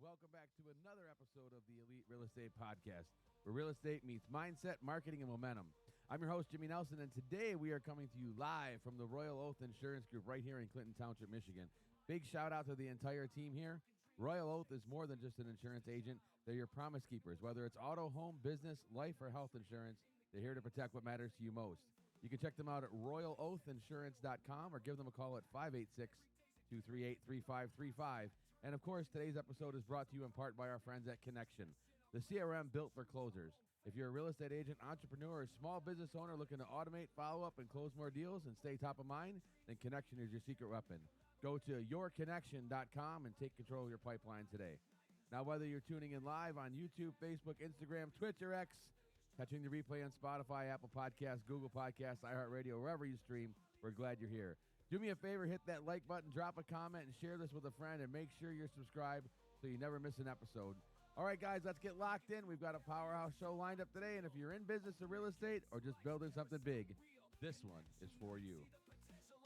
welcome back to another episode of the Elite Real Estate Podcast, where real estate meets mindset, marketing, and momentum. I'm your host, Jimmy Nelson, and today we are coming to you live from the Royal Oath Insurance Group right here in Clinton Township, Michigan. Big shout out to the entire team here. Royal Oath is more than just an insurance agent. They're your promise keepers. Whether it's auto, home, business, life, or health insurance, they're here to protect what matters to you most. You can check them out at royaloathinsurance.com or give them a call at 586-238-3535. And, of course, today's episode is brought to you in part by our friends at Connection, the CRM built for closers. If you're a real estate agent, entrepreneur, or small business owner looking to automate, follow up, and close more deals and stay top of mind, then Connection is your secret weapon. Go to yourconnection.com and take control of your pipeline today. Now, whether you're tuning in live on YouTube, Facebook, Instagram, Twitch, or X, catching the replay on Spotify, Apple Podcasts, Google Podcasts, iHeartRadio, wherever you stream, we're glad you're here. Do me a favor, hit that like button, drop a comment, and share this with a friend, and make sure you're subscribed so you never miss an episode. All right, guys, let's get locked in. We've got a powerhouse show lined up today, and if you're in business or real estate or just building something big, this one is for you.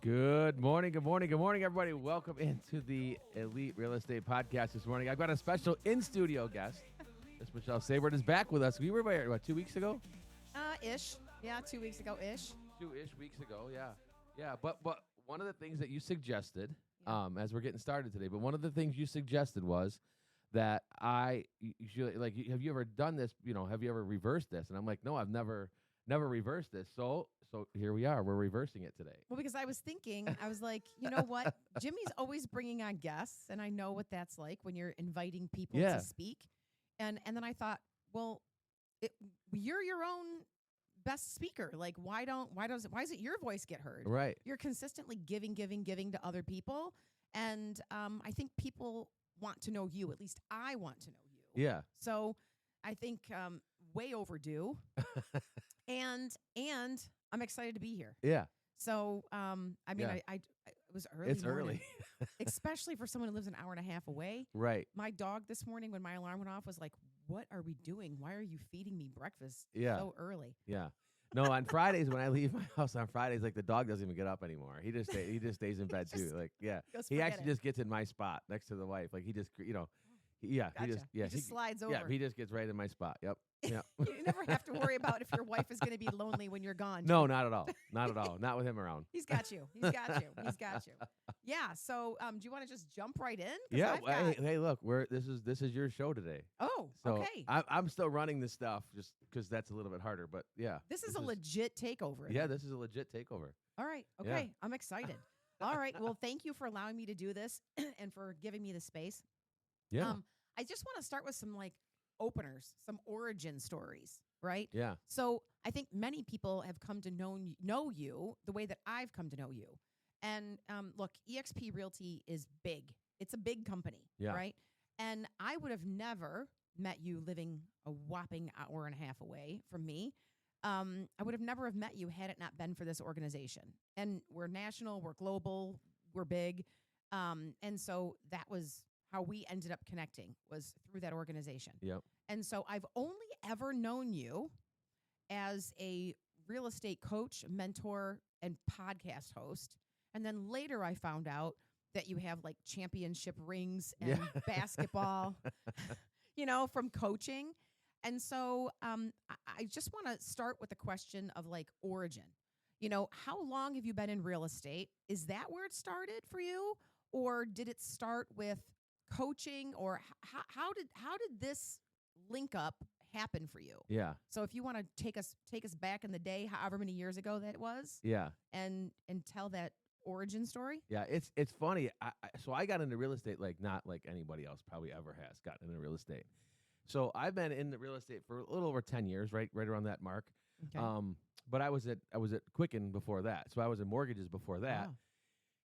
Good morning, everybody. Welcome into the Elite Real Estate Podcast this morning. I've got a special in-studio guest. Miss Michelle Saward is back with us. We were by, what, 2 weeks ago? Ish. Yeah, 2 weeks ago-ish. 2-ish weeks ago, yeah. Yeah, but one of the things that you suggested, as we're getting started today, but one of the things you suggested was that you should, like, have you ever done this? You know, have you ever reversed this? And I'm like, no, I've never reversed this. So here we are. We're reversing it today. Well, because I was thinking, I was like, you know what? Jimmy's always bringing on guests, and I know what that's like when you're inviting people to speak. And then I thought, well, you're your own best speaker. Like, why isn't your voice get heard? Right. You're consistently giving to other people. And I think people want to know you. At least I want to know you. Yeah. So I think way overdue. and I'm excited to be here. Yeah. So, I mean, Yeah. I it was early. It's morning, early. especially for someone who lives an hour and a half away. Right. My dog this morning, when my alarm went off, was like, "What are we doing? Why are you feeding me breakfast so early?" Yeah. No, on Fridays when I leave my house on Fridays, like the dog doesn't even get up anymore. He just stays in bed too. Like, yeah, he actually just gets in my spot next to the wife. Like he just, Gotcha. he just slides over. Yeah, he just gets right in my spot. Yep. Yeah. You never have to worry about if your wife is going to be lonely when you're gone. No, not at all. Not at all. Not with him around. He's got you. He's got you. He's got you. Yeah. So, do you want to just jump right in? Yeah. Hey, look, this is your show today. Oh, so okay. I'm still running this stuff just because that's a little bit harder. But yeah, this is a legit takeover. Yeah, this is a legit takeover. All right. Okay. Yeah. I'm excited. All right. Well, thank you for allowing me to do this and for giving me the space. Yeah. I just want to start with some openers, some origin stories, right? Yeah. So I think many people have come to know you the way that I've come to know you. And look, eXp Realty is big. It's a big company, right? And I would have never met you living a whopping hour and a half away from me. I would have never have met you had it not been for this organization. And we're national, we're global, we're big. And so that was how we ended up connecting, was through that organization. Yep. And so I've only ever known you as a real estate coach, mentor, and podcast host. And then later I found out that you have like championship rings and basketball, from coaching. And so I just want to start with the question of like origin. How long have you been in real estate? Is that where it started for you? Or did it start with coaching, or how did this link up happen for you? Yeah. So if you want to take us back in the day, however many years ago that was, and tell that origin story. Yeah, it's funny. So I got into real estate like not like anybody else probably ever has gotten into real estate. So I've been in the real estate for a little over 10 years, right around that mark. Okay. But I was at Quicken before that, so I was in mortgages before that,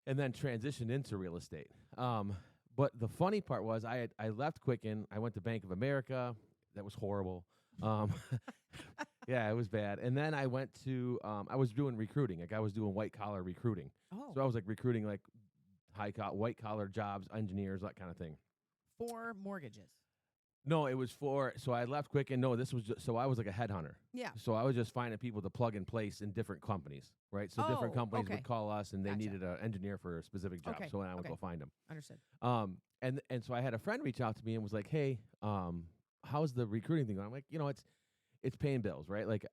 and then transitioned into real estate. But the funny part was I left Quicken. I went to Bank of America. That was horrible. Yeah, it was bad. And then I went to I was doing recruiting. Like I was doing white collar recruiting. Oh. So I was like recruiting like white collar jobs, engineers, that kind of thing. For mortgages. No, it was so I left Quicken. No, this was so I was like a headhunter. Yeah. So I was just finding people to plug and place in different companies, right? So different companies would call us, and they needed an engineer for a specific job. So I would go find them. Understood. And so I had a friend reach out to me and was like, "Hey, how's the recruiting thing going?" I'm like, it's paying bills, right? Like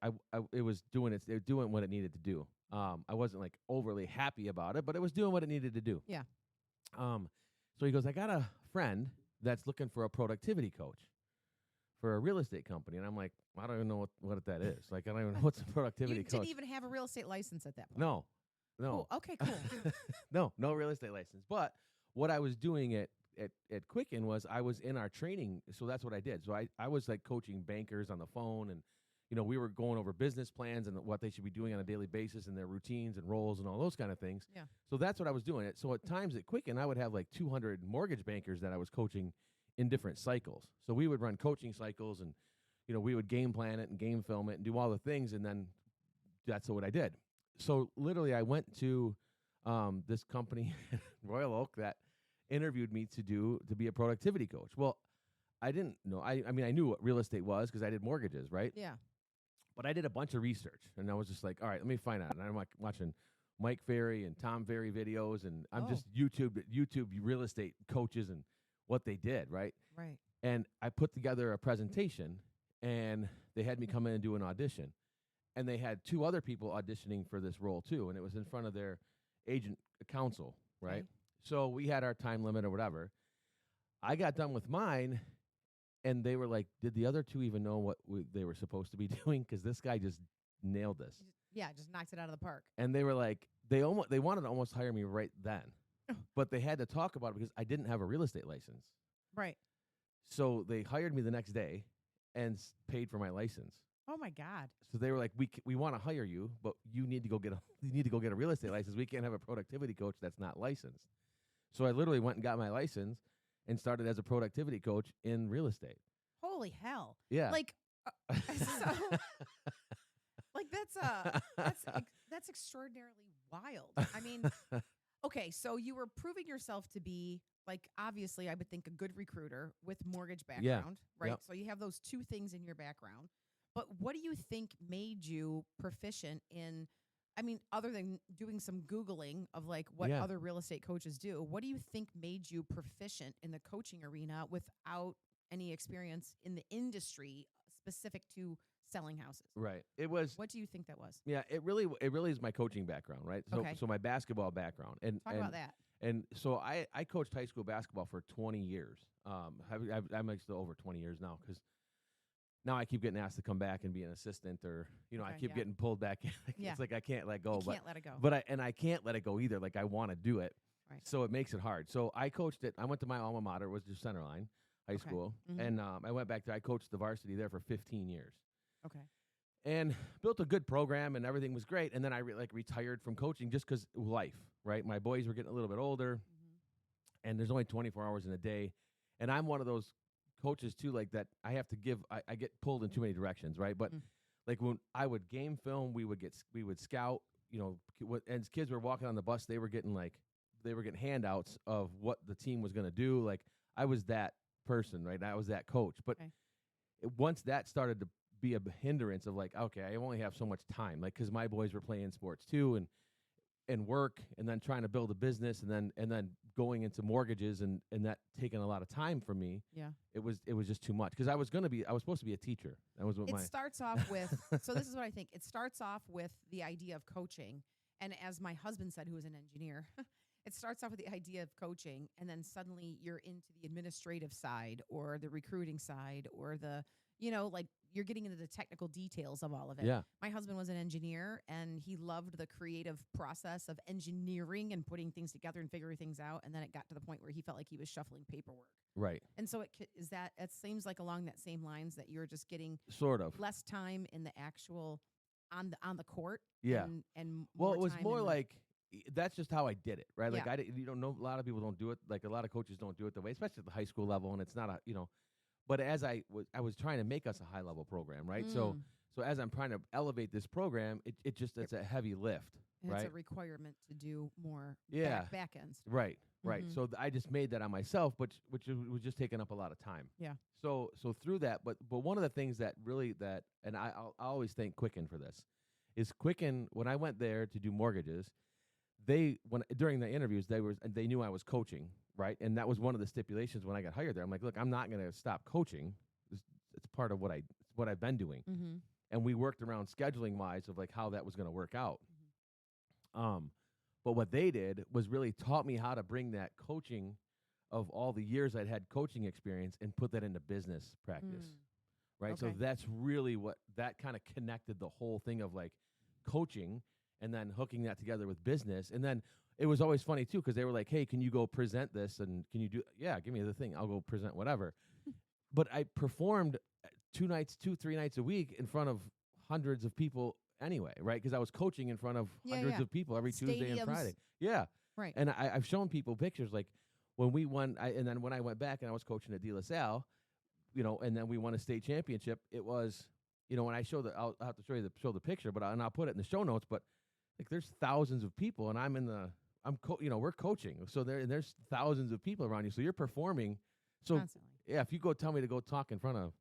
it was doing what it needed to do. I wasn't like overly happy about it, but it was doing what it needed to do. Yeah. So he goes, "I got a friend that's looking for a productivity coach for a real estate company." And I'm like, I don't even know what that is. Like, I don't even know what's a productivity coach. You didn't even have a real estate license at that point. No. Cool. Okay, cool. No real estate license. But what I was doing at Quicken was I was in our training. So that's what I did. So I was like coaching bankers on the phone, and, we were going over business plans and what they should be doing on a daily basis and their routines and roles and all those kind of things. Yeah. So that's what I was doing. So at times at Quicken, I would have like 200 mortgage bankers that I was coaching in different cycles. So we would run coaching cycles, and, we would game plan it and game film it and do all the things. And then that's what I did. So literally I went to this company, Royal Oak, that interviewed me to be a productivity coach. Well, I didn't know. I mean, I knew what real estate was because I did mortgages, right? Yeah. But I did a bunch of research, and I was just like, all right, let me find out. And I'm like watching Mike Ferry and Tom Ferry videos, and I'm just YouTube real estate coaches and what they did, right? Right. And I put together a presentation, and they had me come in and do an audition. And they had 2 other people auditioning for this role too, and it was in front of their agent counsel, right? Okay. So we had our time limit or whatever. I got done with mine, and they were like, did the other 2 even know what they were supposed to be doing? Because this guy just nailed this. Yeah, just knocked it out of the park. And they were like, they wanted to almost hire me right then. But they had to talk about it because I didn't have a real estate license. Right. So they hired me the next day and paid for my license. Oh my God. So they were like, we want to hire you, but you need to go get a real estate license. We can't have a productivity coach that's not licensed. So I literally went and got my license and started as a productivity coach in real estate. Holy hell. Yeah. Like, like that's extraordinarily wild. I mean, okay, so you were proving yourself to be, like, obviously, I would think a good recruiter with mortgage background, right? Yep. So you have those 2 things in your background. But what do you think made you proficient in, I mean, other than doing some Googling of like what other real estate coaches do, what do you think made you proficient in the coaching arena without any experience in the industry specific to selling houses? Right. It was. What do you think that was? Yeah, it really is my coaching background, right? So my basketball background. And talk about that. And so I coached high school basketball for 20 years. I'm still over 20 years now because now I keep getting asked to come back and be an assistant, or I keep getting pulled back in. It's like I can't let go. You can't let it go. But I can't let it go either. Like I want to do it. Right. So it makes it hard. So I coached it. I went to my alma mater, was just Centerline High School, and I went back there. I coached the varsity there for 15 years. Okay. And built a good program, and everything was great. And then I retired from coaching just because life, right? My boys were getting a little bit older, and there's only 24 hours in a day. And I'm one of those coaches too, like that I have to give. I get pulled in too many directions, right? But like when I would game film, we would scout. And kids were walking on the bus, they were getting handouts of what the team was going to do. Like I was that person, right? I was that coach. But once that started to be a hindrance of like, okay, I only have so much time, like because my boys were playing sports too, and work, and then trying to build a business, and then going into mortgages, and that taking a lot of time from me. Yeah, it was just too much because I was supposed to be a teacher. That was what it starts off with. So this is what I think. It starts off with the idea of coaching, and as my husband said, who is an engineer, it starts off with the idea of coaching, and then suddenly you're into the administrative side or the recruiting side or the like you're getting into the technical details of all of it. Yeah. My husband was an engineer, and he loved the creative process of engineering and putting things together and figuring things out. And then it got to the point where he felt like he was shuffling paperwork. Right. And so it seems like along that same lines that you're just getting sort of less time in the actual on the court. Yeah. And well, more it was time more in like that's just how I did it, right? Like Yeah. I didn't, a lot of people don't do it. Like a lot of coaches don't do it the way, especially at the high school level. And it's not But as I was trying to make us a high level program, right? So So as I'm trying to elevate this program, it's a heavy lift, And right? it's a requirement to do more Yeah. back end stuff. Right. Mhm. So I just made that on myself, which was just taking up a lot of time. Yeah. So through that, but one of the things that really and I always thank Quicken for this, is Quicken, when I went there to do mortgages, during the interviews they knew I was coaching, right? And that was one of the stipulations when I got hired there. I'm like, look, I'm not going to stop coaching. It's part of what I've been doing. Mm-hmm. And we worked around scheduling wise of like how that was going to work out. Mm-hmm. But what they did was really taught me how to bring that coaching of all the years I'd had coaching experience and put that into business practice. Right. So Okay. that's really what that kind of connected the whole thing of like coaching and then hooking that together with business. And then it was always funny too, because they were like, hey, can you go present this? And can you yeah, give me the thing. I'll go present whatever. But I performed 3 nights a week in front of hundreds of people anyway, right? Because I was coaching in front of hundreds of people every Tuesday and Friday. Yeah. Right. And I've shown people pictures like when we won, and then when I went back and I was coaching at De La Salle, and then we won a state championship, it was, when I show I'll have to show the picture, but I'll put it in the show notes, but like there's thousands of people and we're coaching. So there's thousands of people around you. So you're performing. So Constantly. yeah, if you tell me to go talk in front of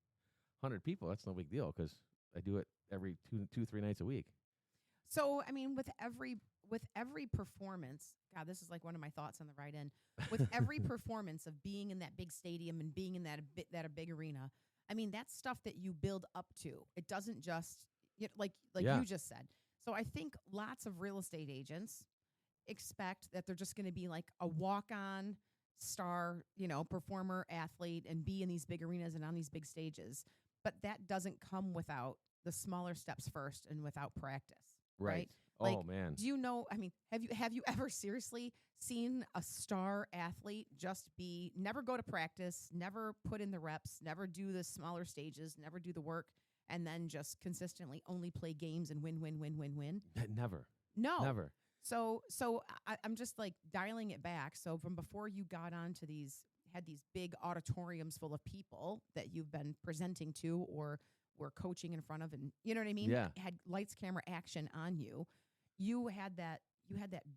100 people, that's no big deal because I do it every 3 nights a week. So, I mean, with every performance, God, this is like one of my thoughts on the right end. With every performance of being in that big stadium and being in that a big arena, I mean, that's stuff that you build up to. It doesn't just like Yeah. you just said. So I think lots of real estate agents expect that they're just going to be like a walk-on star, performer, athlete, and be in these big arenas and on these big stages. But that doesn't come without the smaller steps first and without practice. Right. Oh, Like, man. Do you know, I mean, have you ever seriously seen a star athlete just never go to practice, never put in the reps, never do the smaller stages, never do the work, and then just consistently only play games and win? Never. No. Never. So I'm just like dialing it back. So from before you got onto had these big auditoriums full of people that you've been presenting to or were coaching in front of, and you know what I mean? Yeah. Had lights, camera, action on you. You had that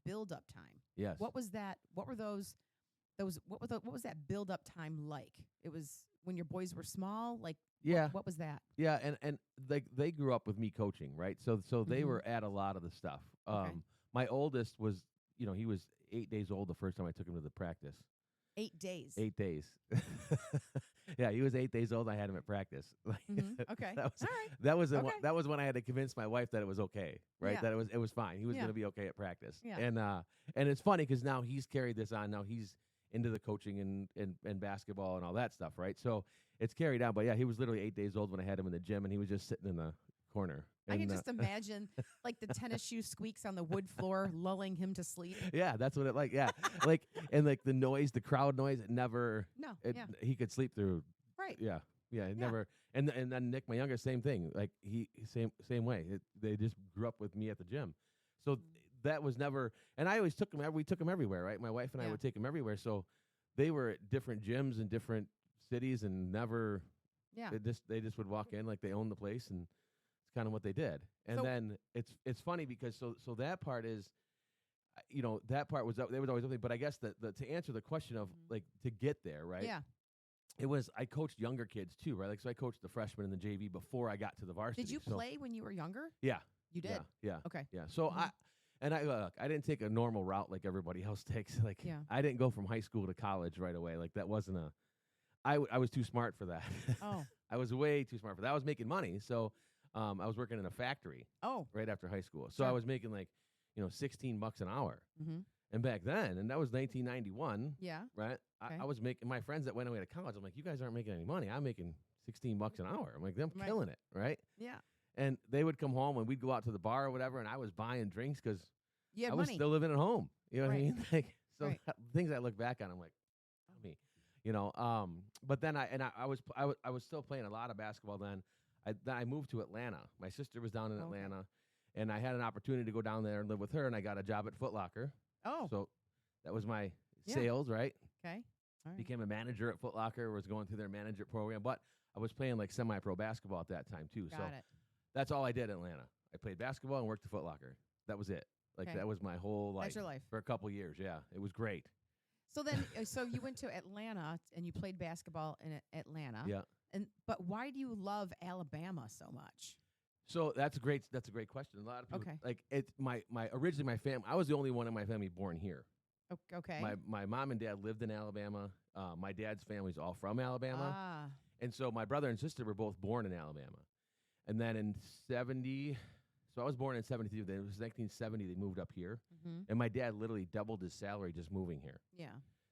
build up time. Yes. What was that? What were what was that build up time like? It was when your boys were small, like Yeah. what was that? Yeah, and they grew up with me coaching, right? So they Mhm. were at a lot of the stuff. Okay. My oldest was, he was 8 days old the first time I took him to the practice. 8 days. 8 days. Yeah, he was 8 days old. I had him at practice. Mhm. Okay. That was All right. that was Okay. that was when I had to convince my wife that it was okay, right? Yeah. That it was fine. He was Yeah. going to be okay at practice. Yeah. And it's funny because now he's carried this on. Now he's into the coaching and basketball and all that stuff, right? So it's carried on. But yeah, he was literally 8 days old when I had him in the gym, and he was just sitting in the corner. I can And, just imagine like the tennis shoe squeaks on the wood floor, lulling him to sleep. yeah, that's what it like. Yeah, and the noise, the crowd noise, it never. No, It, yeah, He could sleep through. right. Yeah, it Yeah. never. And then Nick, my youngest, same thing. Like same way. They just grew up with me at the gym, so that was never. And I always took them. We took them everywhere, right? My wife and I Yeah. would take them everywhere. So they were at different gyms in different cities, and never. Yeah. They just would walk in like they owned the place, and it's kind of what they did. And So- then it's funny because so that part is, that part was they was always something. But I guess the to answer the question of Mhm. like to get there, right? Yeah. It was I coached younger kids too, right? Like so I coached the freshmen in the JV before I got to the varsity. Did you So- play when you were younger? Yeah. You did. Yeah. Okay. Yeah. So Mhm. I didn't take a normal route like everybody else takes. Like Yeah. I didn't go from high school to college right away. Like that wasn't I was too smart for that. Oh. I was way too smart for that. I was making money, so I was working in a factory Oh. right after high school. So I Sure. was making like $16 an hour. Mm-hmm. And back then, and that was 1991, Yeah. right? Okay. I was making my friends that went away to college. I'm like, you guys aren't making any money. I'm making $16 an hour. I'm like, I'm Right. killing it, right? Yeah. And they would come home and we'd go out to the bar or whatever, and I was buying drinks because You had I was money. still living at home. You know what I Right. mean? Like so Right. things I look back on, I'm like, oh, me, But then I was still playing a lot of basketball then. I moved to Atlanta. My sister was down in Okay. Atlanta, and I had an opportunity to go down there and live with her, and I got a job at Foot Locker. Oh. So that was my Yeah. sales, right? Okay. All right. Became a manager at Foot Locker, was going through their manager program, but I was playing like semi-pro basketball at that time too. Got so it. That's all I did in Atlanta. I played basketball and worked the Foot Locker. That was it. Like, Okay. that was my whole life. That's your life. For a couple years, yeah. It was great. So then, so you went to Atlanta and you played basketball in Atlanta. Yeah. But why do you love Alabama so much? So that's a great question. A lot of people, Okay. like, it's originally my family, I was the only one in my family born here. Okay. My mom and dad lived in Alabama. My dad's family's all from Alabama. Ah. And so my brother and sister were both born in Alabama. And then in 70, so I was born in 73. Then it was 1970, they moved up here. Mm-hmm. And my dad literally doubled his salary just moving here. Yeah.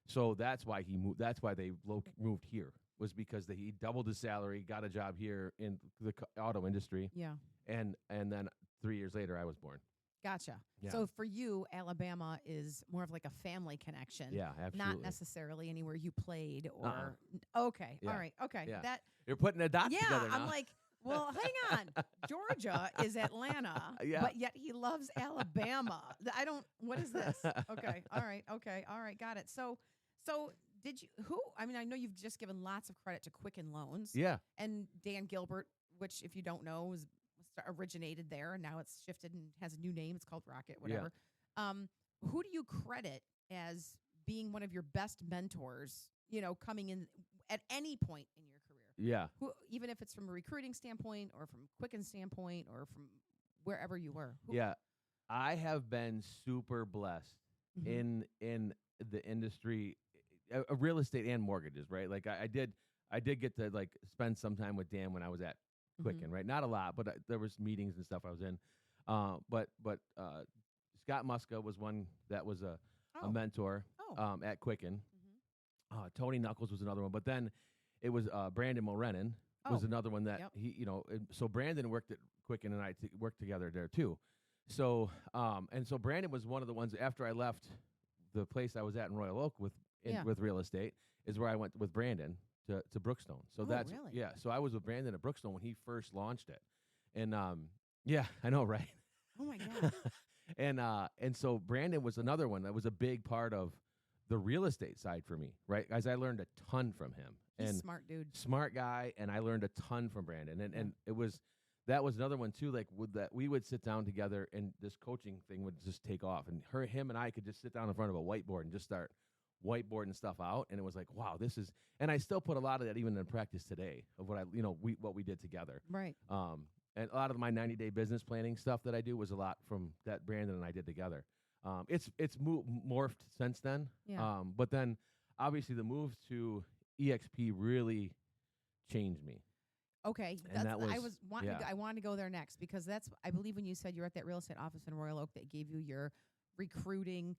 So that's why he moved. That's why they moved here, was because he doubled his salary, got a job here in the auto industry. Yeah. And then 3 years later, I was born. Gotcha. Yeah. So for you, Alabama is more of like a family connection. Yeah, absolutely. Not necessarily anywhere you played or. Okay. Yeah. All right. Okay. Yeah. That. You're putting the dots together now. I'm like, well, hang on. Georgia is Atlanta, Yeah. but yet he loves Alabama. What is this? Okay. All right. Okay. All right. Got it. So did you, I mean, I know you've just given lots of credit to Quicken Loans. Yeah. And Dan Gilbert, which if you don't know, originated there, and now it's shifted and has a new name. It's called Rocket, whatever. Yeah. Who do you credit as being one of your best mentors, coming in at any point in your career? Yeah. Who, even if it's from a recruiting standpoint or from Quicken standpoint or from wherever you were. Yeah. I have been super blessed Mm-hmm. in the industry of real estate and mortgages, right? Like I did get to like spend some time with Dan when I was at Quicken, right? Not a lot, but there was meetings and stuff I was in. But Scott Muska was one that was a mentor at Quicken. Mm-hmm. Tony Knuckles was another one, but then it was Brandon Mulrennan was another one that he, so Brandon worked at Quicken and I worked together there too. So so Brandon was one of the ones after I left the place I was at in Royal Oak with real estate is where I went with Brandon to Brookstone. So that's really? Yeah. So I was with Brandon at Brookstone when he first launched it. And yeah, I know, right? Oh my God. And so Brandon was another one that was a big part of the real estate side for me, right? As I learned a ton from him. He's And a smart dude. smart guy, and I learned a ton from Brandon. And that was another one too, like we would sit down together and this coaching thing would just take off, and him and I could just sit down in front of a whiteboard and just start whiteboarding stuff out, and it was like, wow, this is, and I still put a lot of that even in practice today of what what we did together. Right. And a lot of my 90-day business planning stuff that I do was a lot from that Brandon and I did together. It's morphed since then. Yeah. But then obviously the move to EXP really changed me. Okay, And I wanted to go there next because that's, I believe when you said you're at that real estate office in Royal Oak that gave you your recruiting,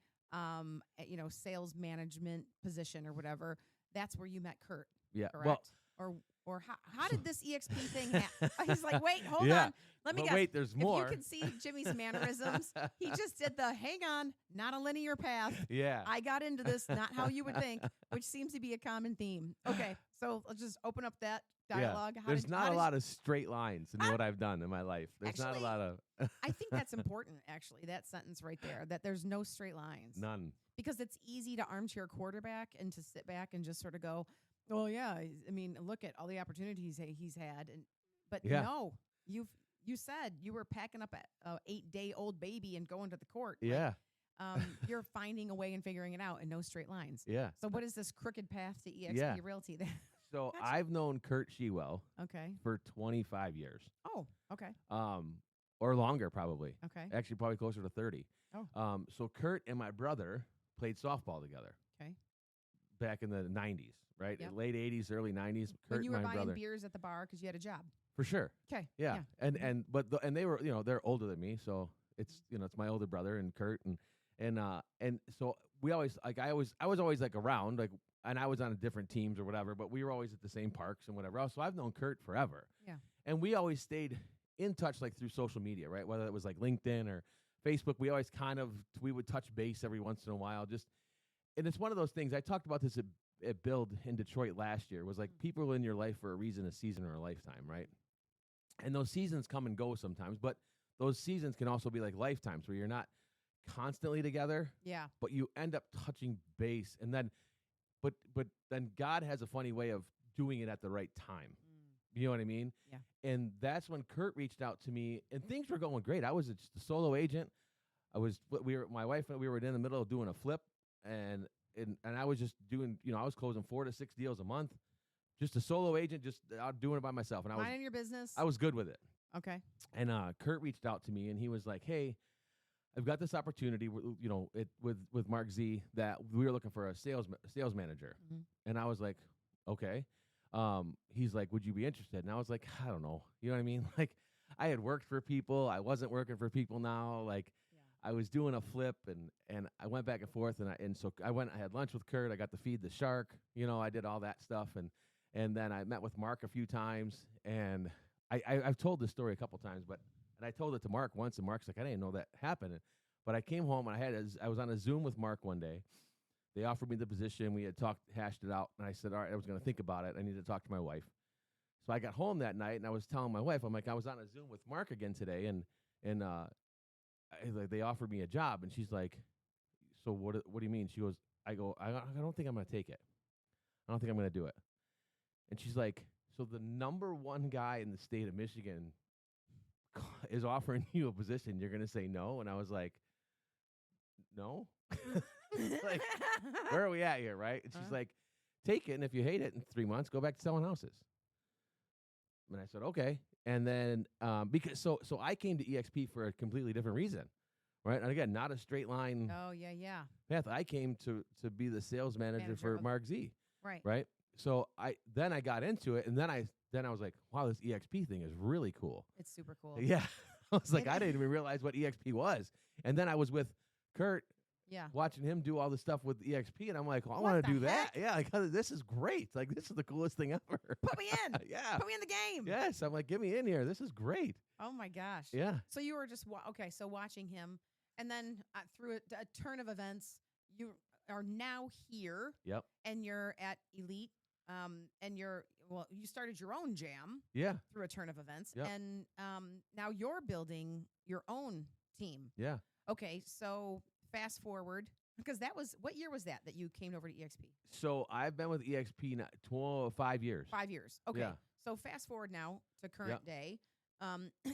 sales management position or whatever. That's where you met Kurt. Yeah. Correct. Or how did this EXP thing happen? He's like, wait, hold Yeah. on. Let me But guess. wait, there's more. If you can see Jimmy's mannerisms, he just did the hang on, not a linear path. Yeah. I got into this, not how you would think, which seems to be a common theme. Okay, so let's just open up that dialogue. Yeah. There's not a lot of straight lines in what I've done in my life. There's not a lot of. I think that's important, actually, that sentence right there, that there's no straight lines. None. Because it's easy to armchair quarterback and to sit back and just sort of go, well, yeah, I mean, look at all the opportunities he's had. But no, you said you were packing up an 8-day-old baby and going to the court. Yeah. You're finding a way and figuring it out and no straight lines. Yeah. So what is this crooked path to EXP Realty then? So Gotcha. I've known Kurt Shewell for 25 years. Oh, okay. Or longer probably. Okay. Actually, probably closer to 30. Oh. So Kurt and my brother played softball together. Okay. Back in the 90s, right? Yep. Late 80s, early 90s. Kurt When you were and my buying brother. beers at the bar because you had a job. For sure. Okay. Yeah. And they were, they're older than me, so it's it's my older brother and Kurt and so we always I was always like around, like, and I was on different teams or whatever, but we were always at the same parks and whatever else. So I've known Kurt forever. Yeah. And we always stayed in touch, like through social media, right? Whether it was like LinkedIn or Facebook, we always we would touch base every once in a while. And it's one of those things. I talked about this at Build in Detroit last year. Was like people in your life for a reason, a season, or a lifetime, right? And those seasons come and go sometimes, but those seasons can also be like lifetimes where you're not constantly together. Yeah. But you end up touching base, and then, but then God has a funny way of doing it at the right time. You know what I mean? Yeah. And that's when Kurt reached out to me, and things were going great. I was just a solo agent. My wife and we were in the middle of doing a flip, and I was just doing, I was closing 4 to 6 deals a month, just a solo agent, just out doing it by myself. And Minding your business. I was good with it. Okay. And Kurt reached out to me, and he was like, "Hey, I've got this opportunity, with Mark Z, that we were looking for a sales manager." Mm-hmm. And I was like, "Okay." He's like, "Would you be interested?" And I was like, "I don't know." You know what I mean? Like, I had worked for people. I wasn't working for people now. Like, I was doing a flip, and I went back and forth, and so I had lunch with Kurt. I got to feed the shark. I did all that stuff, and then I met with Mark a few times, and I've told this story a couple times, and I told it to Mark once, and Mark's like, "I didn't know that happened." But I came home, and I was on a Zoom with Mark one day. They offered me the position. We had hashed it out, and I said, "All right, I was going to think about it. I need to talk to my wife." So I got home that night, and I was telling my wife, I'm like, "I was on a Zoom with Mark again today, and they offered me a job." And she's like, "So what do you mean?" She goes, I don't think I'm going to take it. I don't think I'm going to do it." And she's like, "So the number one guy in the state of Michigan is offering you a position. You're going to say no?" And I was like, "No." Like, where are we at here, right? And she's like, "Take it, and if you hate it in 3 months, go back to selling houses." And I said, "Okay." And then because so I came to EXP for a completely different reason, right? And again, not a straight line path. I came to be the sales manager for Mark Z, right? So I got into it, and then I was like, "Wow, this EXP thing is really cool." It's super cool. Yeah, I was like, I didn't even realize what EXP was, and then I was with Kurt. Yeah. Watching him do all this stuff with EXP, and I'm like, I want to do that. Yeah, like, this is great. Like, this is the coolest thing ever. Put me in. Yeah. Put me in the game. Yes. I'm like, get me in here. This is great. Oh, my gosh. Yeah. So you were just, so watching him, and then through a turn of events, you are now here. Yep. And you're at Elite, and you started your own jam. Yeah. Through a turn of events. Yep. And now you're building your own team. Yeah. Okay, so fast forward, because what year was that you came over to EXP? So I've been with EXP now 5 years. 5 years. Okay. Yeah. So fast forward now to current day.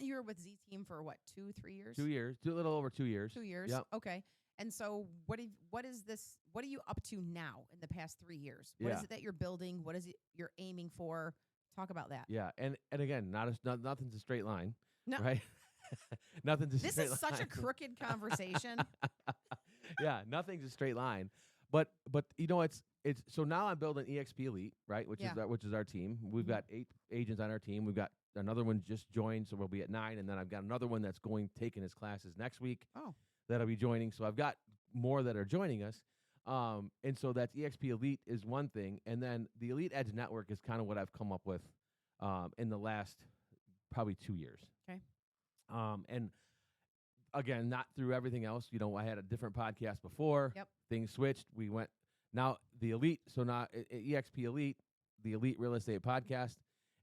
You were with Z Team for what, 2-3 years? 2 years. A little over 2 years. 2 years. Yep. Okay. And so what are you up to now in the past 3 years? What is it that you're building? What is it you're aiming for? Talk about that. Yeah. And again, nothing's a straight line. No. Right? Nothing's a straight line. This is such a crooked conversation. Yeah, nothing's a straight line. But it's so now I'm building EXP Elite, right? Which is our team. We've got 8 agents on our team. We've got another one just joined, so we'll be at 9, and then I've got another one that's taking his classes next week. Oh. That'll be joining. So I've got more that are joining us. And so that's EXP Elite is one thing, and then the Elite Edge Network is kind of what I've come up with in the last probably 2 years. Okay. And again, not through everything else. I had a different podcast before. Yep. Things switched. We went now the Elite. So now EXP Elite, the Elite Real Estate Podcast.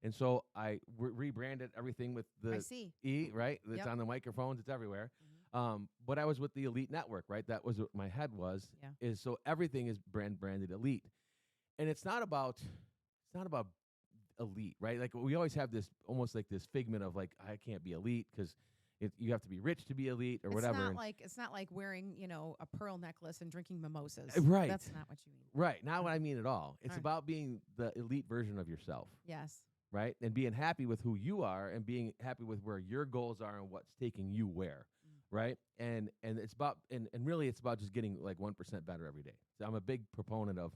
And so I rebranded everything with the E, right? It's on the microphones. It's everywhere. Mm-hmm. But I was with the Elite Network, right? That was what my head was. Yeah. Is so everything is branded Elite, and it's not about elite, right? Like we always have this almost like this figment of like I can't be elite because you have to be rich to be elite or whatever. It's not like wearing a pearl necklace and drinking mimosas. Right. That's not what you mean. Right. Not what I mean at all. It's about being the elite version of yourself. Yes. Right. And being happy with who you are and being happy with where your goals are and what's taking you where. Right. And it's about and really it's about just getting like 1% better every day. So I'm a big proponent of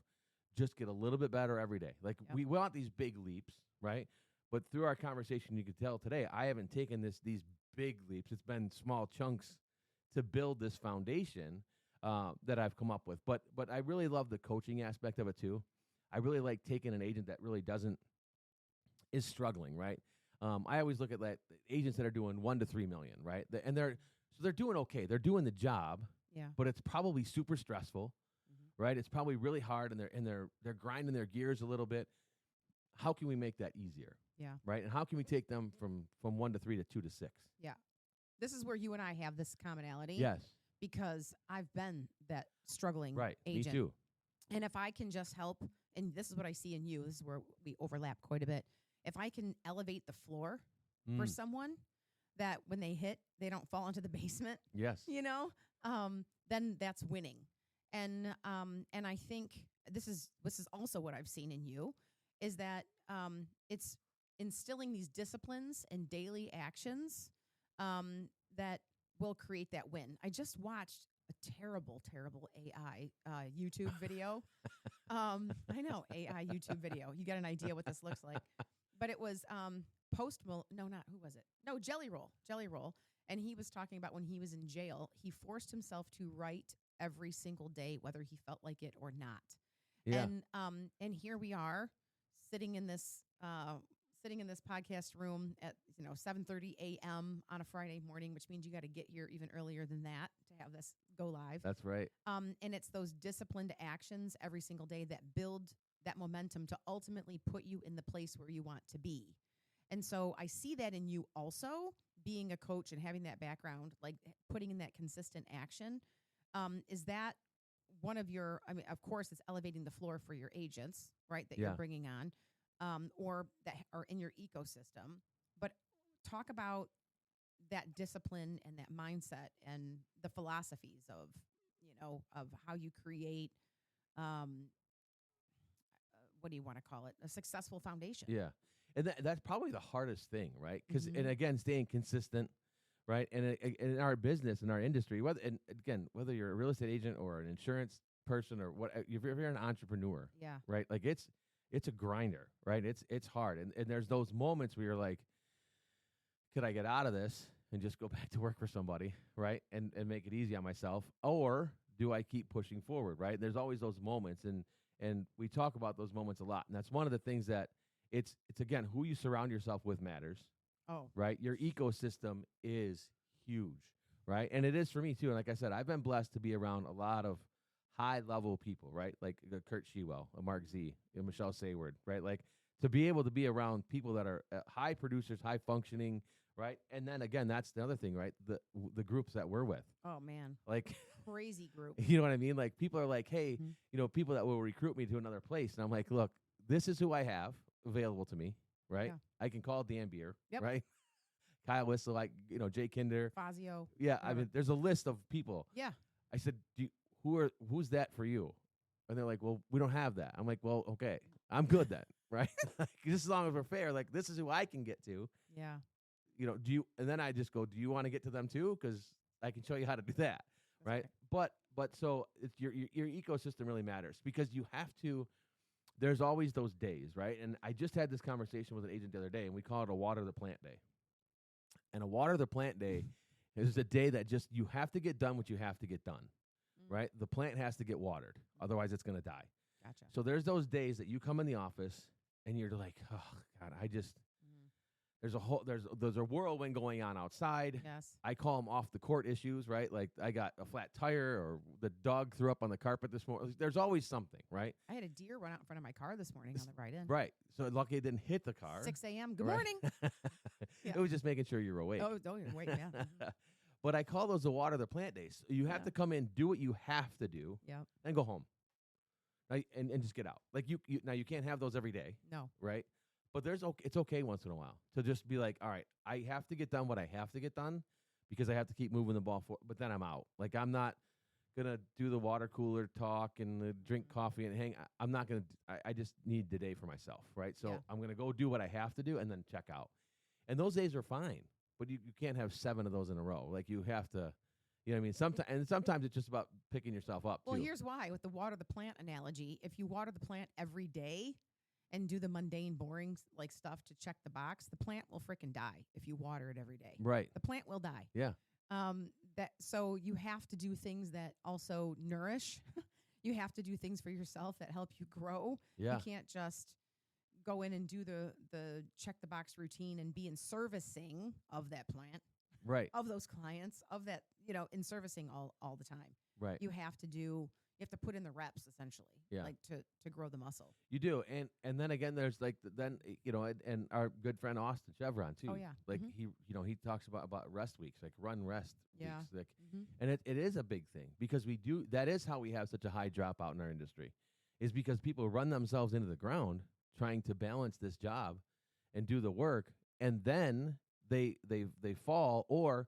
just get a little bit better every day. Like we want these big leaps, right? But through our conversation, you could tell today I haven't taken these big leaps. It's been small chunks to build this foundation that I've come up with. But I really love the coaching aspect of it too. I really like taking an agent that really is struggling, right? I always look at like agents that are doing 1 to 3 million, right? And they're doing okay. They're doing the job, but it's probably super stressful, right? It's probably really hard, and they're grinding their gears a little bit. How can we make that easier? Yeah. Right. And how can we take them from 1 to 3 to 2 to 6? Yeah. This is where you and I have this commonality. Yes. Because I've been that struggling agent. Me too. And if I can just help, and this is what I see in you, this is where we overlap quite a bit. if I can elevate the floor for someone that when they hit, they don't fall into the basement, Yes. then that's winning. And I think this is also what I've seen in you is that it's instilling these disciplines and daily actions that will create that win. I just watched a terrible AI YouTube video. I know, AI YouTube video. You get an idea what this looks like. But it was Jelly Roll. And he was talking about when he was in jail, he forced himself to write every single day, whether he felt like it or not. Yeah. And here we are sitting in this podcast room at 7:30 a.m. on a Friday morning, which means you got to get here even earlier than that to have this go live. That's right. And it's those disciplined actions every single day that build that momentum to ultimately put you in the place where you want to be. And so I see that in you also being a coach and having that background, like putting in that consistent action. Is that one of your, of course, it's elevating the floor for your agents, right, that you're bringing on, or that are in your ecosystem. But talk about that discipline and that mindset and the philosophies of, of how you create, what do you want to call it? A successful foundation. Yeah. And that's probably the hardest thing, right? Because, and again, staying consistent, right? And in our business, in our industry, whether you're a real estate agent or an insurance person or what, if you're an entrepreneur, right? Like it's a grinder, right? It's hard. And there's those moments where you're like, could I get out of this and just go back to work for somebody, right? And make it easy on myself? Or do I keep pushing forward, right? There's always those moments. And we talk about those moments a lot. And that's one of the things that it's again, who you surround yourself with matters. Oh. Right? Your ecosystem is huge, right? And it is for me too. And like I said, I've been blessed to be around a lot of high-level people, right? Like Kurt Shewell, Mark Z, Michelle Saward, right? Like to be able to be around people that are high producers, high functioning, right? And then again, that's the other thing, right? The groups that we're with. Oh man. Like crazy group. You know what I mean? Like people are like, hey, people that will recruit me to another place. And I'm like, look, this is who I have available to me, right? Yeah. I can call Dan Beer, right? Kyle Whistle, like, Jay Kinder. Fazio. Yeah, whatever. I mean, there's a list of people. Yeah. I said, who's that for you? And they're like, well, we don't have that. I'm like, well, okay, I'm good then, right? Just as long as we're fair, like this is who I can get to. Yeah. And then I just go, do you want to get to them too? Because I can show you how to do that, right? But so it's your ecosystem really matters because you have to. There's always those days, right? And I just had this conversation with an agent the other day, and we call it a water the plant day. And a water the plant day is a day that just you have to get done what you have to get done, right? The plant has to get watered, otherwise it's going to die. Gotcha. So there's those days that you come in the office and you're like, oh God, there's a whirlwind going on outside. Yes. I call them off the court issues, right? Like I got a flat tire or the dog threw up on the carpet this morning. There's always something, right? I had a deer run out in front of my car this morning on the ride in. Right. So lucky it didn't hit the car. 6 a.m. Good morning. It was just making sure you're awake. Oh, you're awake, yeah. But I call those the water the plant days. You have to come in, do what you have to do, and go home. And just get out. Like you now you can't have those every day. No. Right? But it's okay once in a while to just be like, all right, I have to get done what I have to get done because I have to keep moving the ball forward. But then I'm out. Like I'm not gonna do the water cooler talk and drink coffee and hang. I'm not gonna. I just need the day for myself, right? So I'm gonna go do what I have to do and then check out. And those days are fine, but you can't have 7 of those in a row. Like you have to. You know what I mean? Sometimes it's just about picking yourself up. Well, here's why with the water the plant analogy. If you water the plant every day and do the mundane, boring stuff to check the box, the plant will freaking die if you water it every day. Right. The plant will die. Yeah. So you have to do things that also nourish. You have to do things for yourself that help you grow. Yeah. You can't just go in and do the check the box routine and be in servicing of that plant. Right. Of those clients, of that, in servicing all the time. Right. You have to put in the reps essentially, to grow the muscle. You do. And then again, there's and our good friend Austin Chevron too. Oh yeah. Like he talks about rest weeks, like run rest weeks. Like, mm-hmm. And it is a big thing because that is how we have such a high dropout in our industry is because people run themselves into the ground trying to balance this job and do the work, and then they fall. Or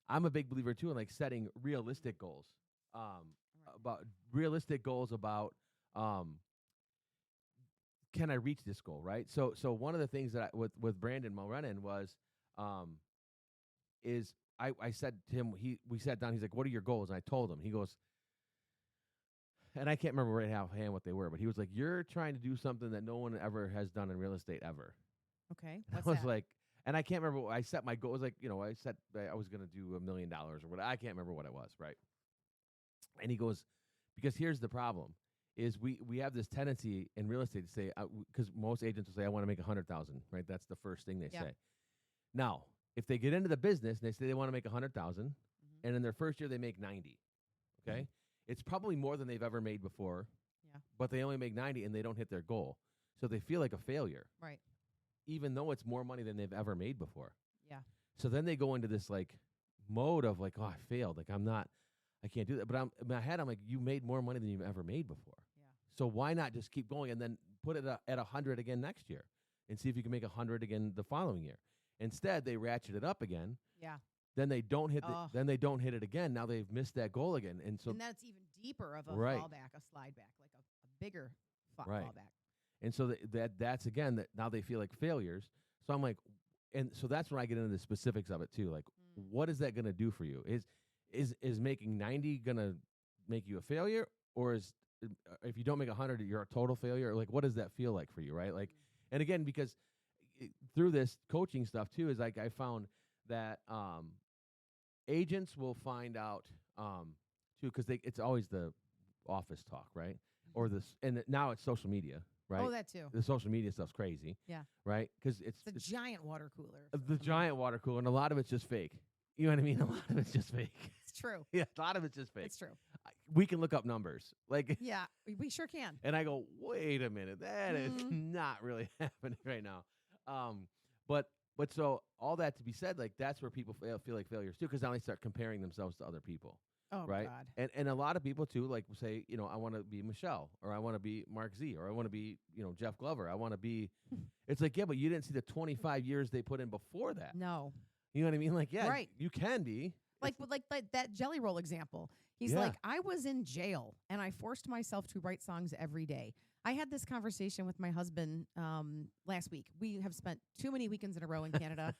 I'm a big believer too in like setting realistic goals, about realistic goals about can I reach this goal, right? So one of the things that with Brandon Mulrennan was is I said to him, we sat down, he's like, what are your goals? And I told him, he goes, and I can't remember right offhand what they were, but he was like, you're trying to do something that no one ever has done in real estate ever. Okay. And I was like, and I can't remember what I set my goal. It was like, I was going to do $1 million or what. I can't remember what it was, right? And he goes, because here's the problem, is we have this tendency in real estate to say, because most agents will say, I want to make 100,000, right? That's the first thing they say. Now, if they get into the business and they say they want to make 100,000, and in their first year they make 90, okay? It's probably more than they've ever made before, but they only make 90 and they don't hit their goal. So they feel like a failure. Right. Even though it's more money than they've ever made before. Yeah. So then they go into this like mode of like, oh, I failed. Like I can't do that. But in my head, I'm like, you made more money than you've ever made before. Yeah. So why not just keep going and then put it at 100 again next year and see if you can make 100 again the following year. Instead, they ratchet it up again. Yeah. Then they don't hit it again. Now they've missed that goal again. And that's even deeper of a fallback, a slide back, like a bigger fallback. And so that's again that now they feel like failures. So I'm like, and so that's when I get into the specifics of it too. Like, what is that going to do for you? Is making 90 going to make you a failure, or is if you don't make 100, you're a total failure? Like, what does that feel like for you, right? Like, and again, because through this coaching stuff too, is like I found that agents will find out too, because it's always the office talk, right? Or this, and now it's social media. Right? Oh, that too. The social media stuff's crazy. Yeah. Right? Because it's the giant water cooler. The giant water cooler, and a lot of it's just fake. You know what I mean? A lot of it's just fake. It's true. Yeah, a lot of it's just fake. It's true. We can look up numbers. Like, yeah, we sure can. And I go, wait a minute, that is not really happening right now. But so all that to be said, like that's where people feel like failures too, because now they start comparing themselves to other people. Oh, right? God. And a lot of people too, like say, I want to be Michelle, or I want to be Mark Z, or I want to be, Jeff Glover. I want to be. It's like, yeah, but you didn't see the 25 years they put in before that. No. You know what I mean? Like, yeah, right. You can be. Like that Jelly Roll example. He's like, I was in jail and I forced myself to write songs every day. I had this conversation with my husband last week. We have spent too many weekends in a row in Canada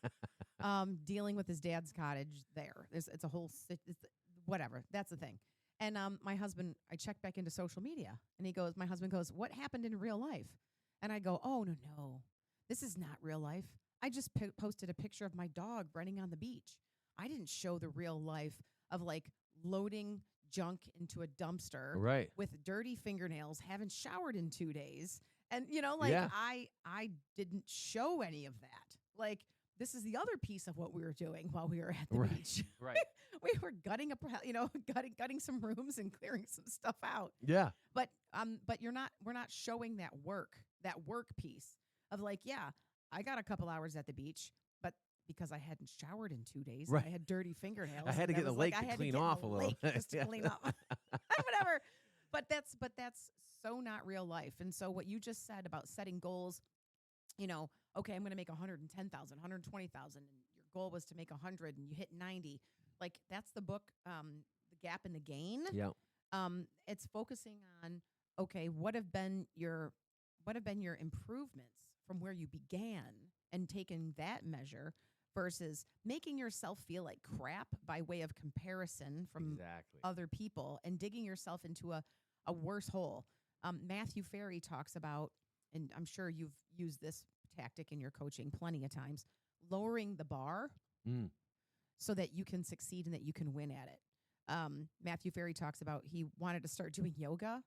dealing with his dad's cottage there. It's a whole whatever. That's the thing. And my husband, I checked back into social media, and my husband goes, what happened in real life? And I go, oh, no, this is not real life. I just posted a picture of my dog running on the beach. I didn't show the real life of like loading junk into a dumpster with dirty fingernails, haven't showered in 2 days. And, I didn't show any of that. Like, this is the other piece of what we were doing while we were at the beach. Right. We were gutting some rooms and clearing some stuff out. Yeah. But we're not showing that work piece of like, yeah, I got a couple hours at the beach, but because I hadn't showered in 2 days, I had dirty fingernails. I had to get in the lake to clean off a little. Just to clean up. Whatever. But that's so not real life. And so what you just said about setting goals, okay, I'm going to make 110,000, 120,000, and your goal was to make 100 and you hit 90. Like that's the book, The Gap and the Gain. Yeah. It's focusing on, okay, what have been your improvements from where you began and taking that measure versus making yourself feel like crap by way of comparison from other people and digging yourself into a worse hole. Matthew Ferry talks about, and I'm sure you've used this tactic in your coaching plenty of times, lowering the bar so that you can succeed and that you can win at it. Matthew Ferry talks about he wanted to start doing yoga,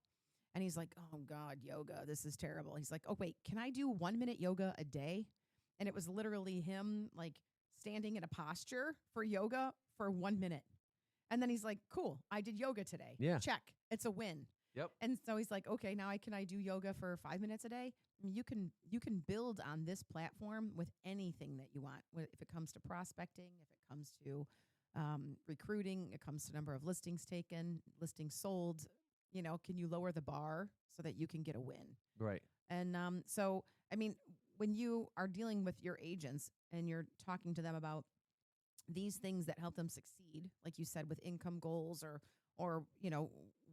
and he's like, oh, God, yoga, this is terrible. He's like, oh, wait, can I do 1 minute yoga a day? And it was literally him, like, standing in a posture for yoga for 1 minute. And then he's like, cool, I did yoga today. Yeah. Check. It's a win. Yep. And so he's like, okay, now can I do yoga for 5 minutes a day? You can build on this platform with anything that you want. If it comes to prospecting, if it comes to recruiting, it comes to number of listings taken, listings sold. Can you lower the bar so that you can get a win? Right. And so, I mean, when you are dealing with your agents and you're talking to them about these things that help them succeed, like you said, with income goals or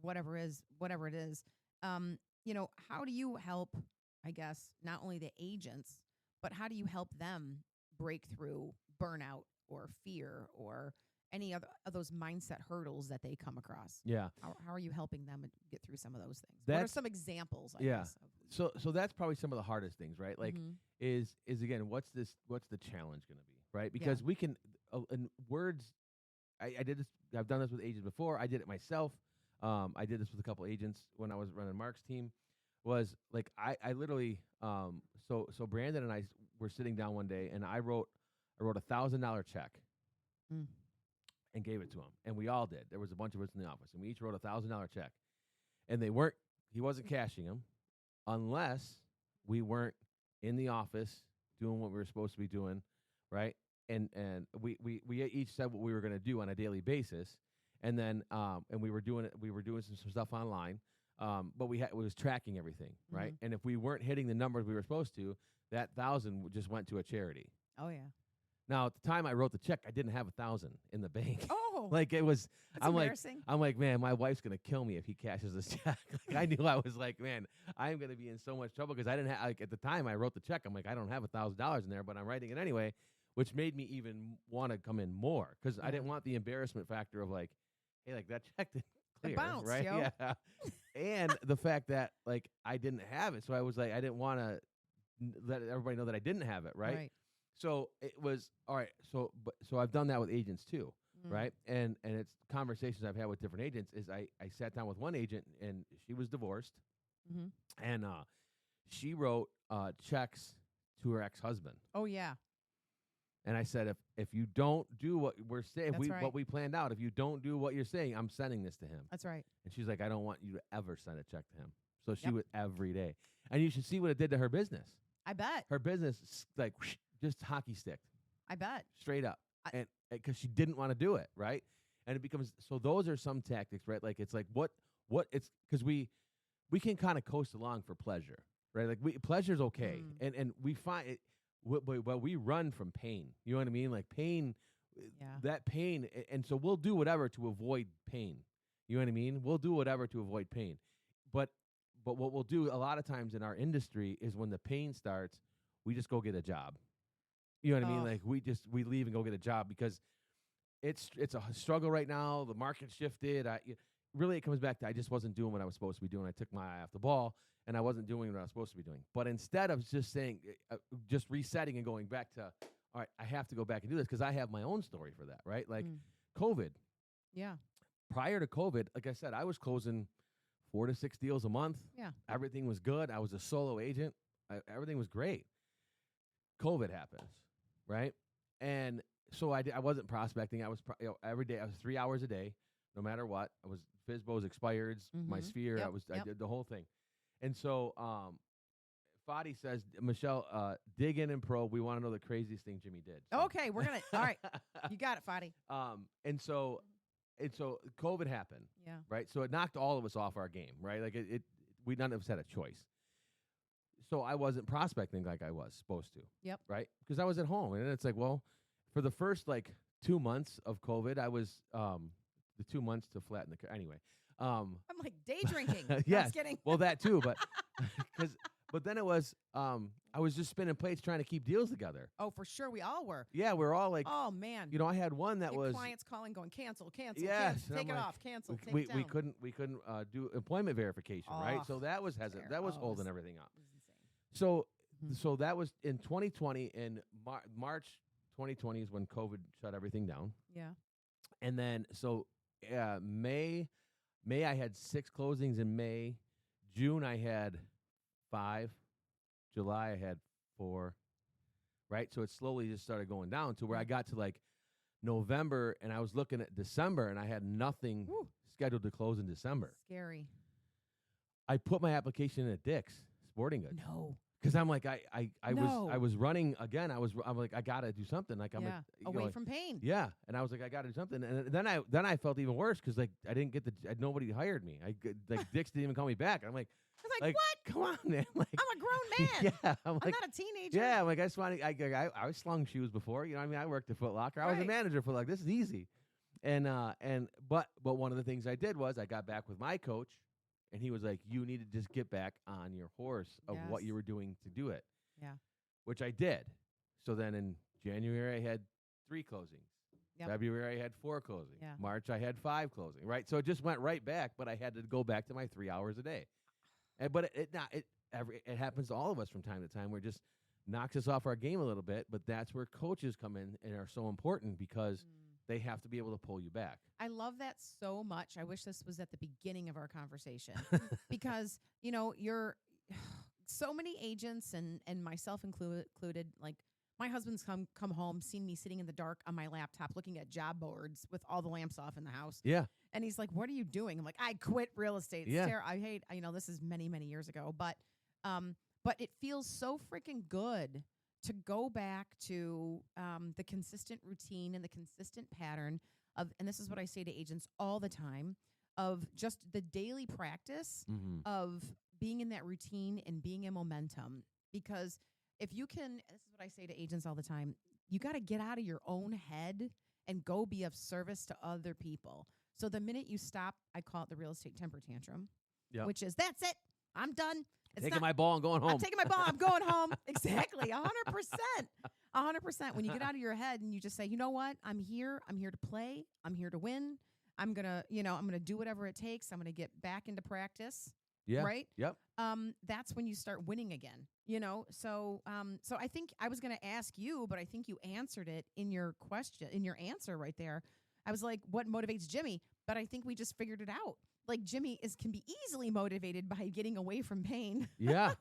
whatever it is, how do you help, I guess, not only the agents, but how do you help them break through burnout or fear or any other of those mindset hurdles that they come across? Yeah. How are you helping them get through some of those things? What are some examples, I guess? So that's probably some of the hardest things, right? Like is again, what's the challenge going to be, right? Because we can in words. I did this. I've done this with agents before. I did it myself. I did this with a couple agents when I was running Mark's team. Was like I literally so Brandon and I were sitting down one day and I wrote $1,000 check and gave it to him, and we all did. There was a bunch of us in the office, and we each wrote $1,000 check, and he wasn't cashing them unless we weren't in the office doing what we were supposed to be doing, right? And we each said what we were going to do on a daily basis, and then and we were doing some stuff online, but it was tracking everything, right? And if we weren't hitting the numbers we were supposed to, that 1,000 just went to a charity. Oh yeah. Now at the time I wrote the check, I didn't have 1,000 in the bank. Oh, like it was. That's embarrassing. I'm like, man, my wife's gonna kill me if he cashes this check. Like, I knew I was like, man, I'm gonna be in so much trouble because I didn't have. Like at the time I wrote the check, I'm like, I don't have $1,000 in there, but I'm writing it anyway, which made me even want to come in more because I didn't want the embarrassment factor of like, hey, like that check didn't clear, it bounced, right? Yo. Yeah, and the fact that like I didn't have it, so I was like, I didn't want to let everybody know that I didn't have it, right? So it was all right. So I've done that with agents too, right? And it's conversations I've had with different agents. Is I sat down with one agent and she was divorced, and she wrote checks to her ex-husband. Oh yeah. And I said, if you don't do what we're saying, what we planned out, if you don't do what you're saying, I'm sending this to him. That's right. And she's like, I don't want you to ever send a check to him. So she would every day, and you should see what it did to her business. I bet her business like just hockey sticked. I bet straight up, and because she didn't want to do it, right? And it becomes so. Those are some tactics, right? Like it's like what it's because we can kind of coast along for pleasure, right? Like pleasure's okay, and we find it. Well, we run from pain. You know what I mean? Like pain, that pain, and so we'll do whatever to avoid pain. You know what I mean? We'll do whatever to avoid pain, but what we'll do a lot of times in our industry is when the pain starts, we just go get a job. You know what I mean? Like we leave and go get a job because it's a struggle right now. The market shifted. Really, it comes back to I just wasn't doing what I was supposed to be doing. I took my eye off the ball, and I wasn't doing what I was supposed to be doing. But instead of just saying, just resetting and going back to, all right, I have to go back and do this because I have my own story for that, right? Like COVID. Yeah. Prior to COVID, like I said, I was closing 4 to 6 deals a month. Yeah. Everything was good. I was a solo agent. Everything was great. COVID happens, right? And so I wasn't prospecting. I was every day. I was 3 hours a day, no matter what. I was FSBOs, expireds, my sphere. I did the whole thing. And so Fadi says, Michelle, dig in and probe. We want to know the craziest thing Jimmy did. So. Okay, we're gonna. All right, you got it, Fadi. And so COVID happened. Yeah. Right. So it knocked all of us off our game. Right. Like we none of us had a choice. So I wasn't prospecting like I was supposed to. Yep. Right. Because I was at home, and it's like, well, for the first 2 months of COVID, I was the 2 months to flatten the anyway. I'm like day drinking. Yeah. Just kidding. Well, that too, but but then it was I was just spinning plates trying to keep deals together. Oh, for sure, we all were. Yeah, we're all like, oh man, I had one that was clients calling, going cancel, yes, cancel, take it off, cancel. We take it down. we couldn't do employment verification, right? So that was that was holding everything up. Insane. So that was in 2020. In March 2020 is when COVID shut everything down. Yeah. And then May I had 6 closings in May. June I had 5. July I had 4. Right? So it slowly just started going down to where I got to November, and I was looking at December, and I had nothing scheduled to close in December. Scary. I put my application in at Dick's Sporting Goods. No. Because I'm like I was running again. I'm like I gotta do something. Like I'm away from pain. Yeah, and I was like I gotta do something. And then I felt even worse because I didn't get nobody hired me. Dick's didn't even call me back. I'm like was like, what? Come on, man. Like, I'm a grown man. Yeah, I'm I'm like, not a teenager. yeah, I'm like, I just want to. I slung shoes before. You know, what I mean, I worked at Foot Locker. I was a Right. manager for like this is easy, but one of the things I did was I got back with my coach, and he was like, you need to just get back on your horse of what Yes. you were doing to do it. Yeah. Which I did. So then in January I had 3 closings. Yep. February I had 4 closings. Yeah. March I had 5 closings. Right, so it just went right back, but I had to go back to my 3 hours a day. But it happens to all of us from time to time. Where it just knocks us off our game a little bit. But that's where coaches come in and are so important because they have to be able to pull you back. I love that so much. I wish this was at the beginning of our conversation because, you're so many agents and myself included, like my husband's come home, seen me sitting in the dark on my laptop looking at job boards with all the lamps off in the house. Yeah. And he's like, what are you doing? I'm like, I quit real estate. Yeah. I hate, this is many, many years ago, but it feels so freaking good to go back to the consistent routine and the consistent pattern of, and this is what I say to agents all the time, of just the daily practice of being in that routine and being in momentum. Because if you can, this is what I say to agents all the time, you got to get out of your own head and go be of service to other people. So the minute you stop, I call it the real estate temper tantrum, which is, that's it. I'm done. Taking my ball and going home. I'm taking my ball. I'm going home. Exactly. 100%. 100%. When you get out of your head and you just say, you know what? I'm here. I'm here to play. I'm here to win. I'm going to do whatever it takes. I'm going to get back into practice. Yeah. Right? Yep. That's when you start winning again, So I think I was going to ask you, but I think you answered it in your question, in your answer right there. I was like, what motivates Jimmy? But I think we just figured it out. Like Jimmy can be easily motivated by getting away from pain. Yeah,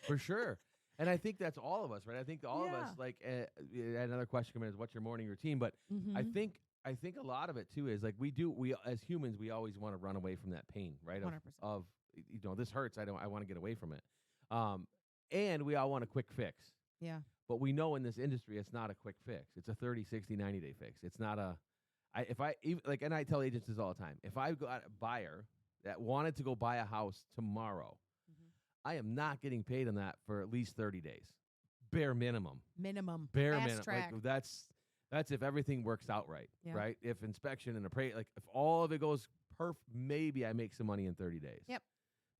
for sure. And I think that's all of us, right? I think all of us, like, another question coming in is, what's your morning routine? But I think a lot of it too is like we as humans, we always want to run away from that pain, right? 100%. Of this hurts. I want to get away from it. And we all want a quick fix. Yeah. But we know in this industry, it's not a quick fix. It's a 30, 60, 90-day fix. It's not and I tell agents this all the time. If I got a buyer that wanted to go buy a house tomorrow, I am not getting paid on that for at least 30 days. Bare minimum. Bare Fast minimum. track. Like, that's if everything works out right, Yeah. right? If inspection and appraisal, like if all of it goes perfect, maybe I make some money in 30 days. Yep.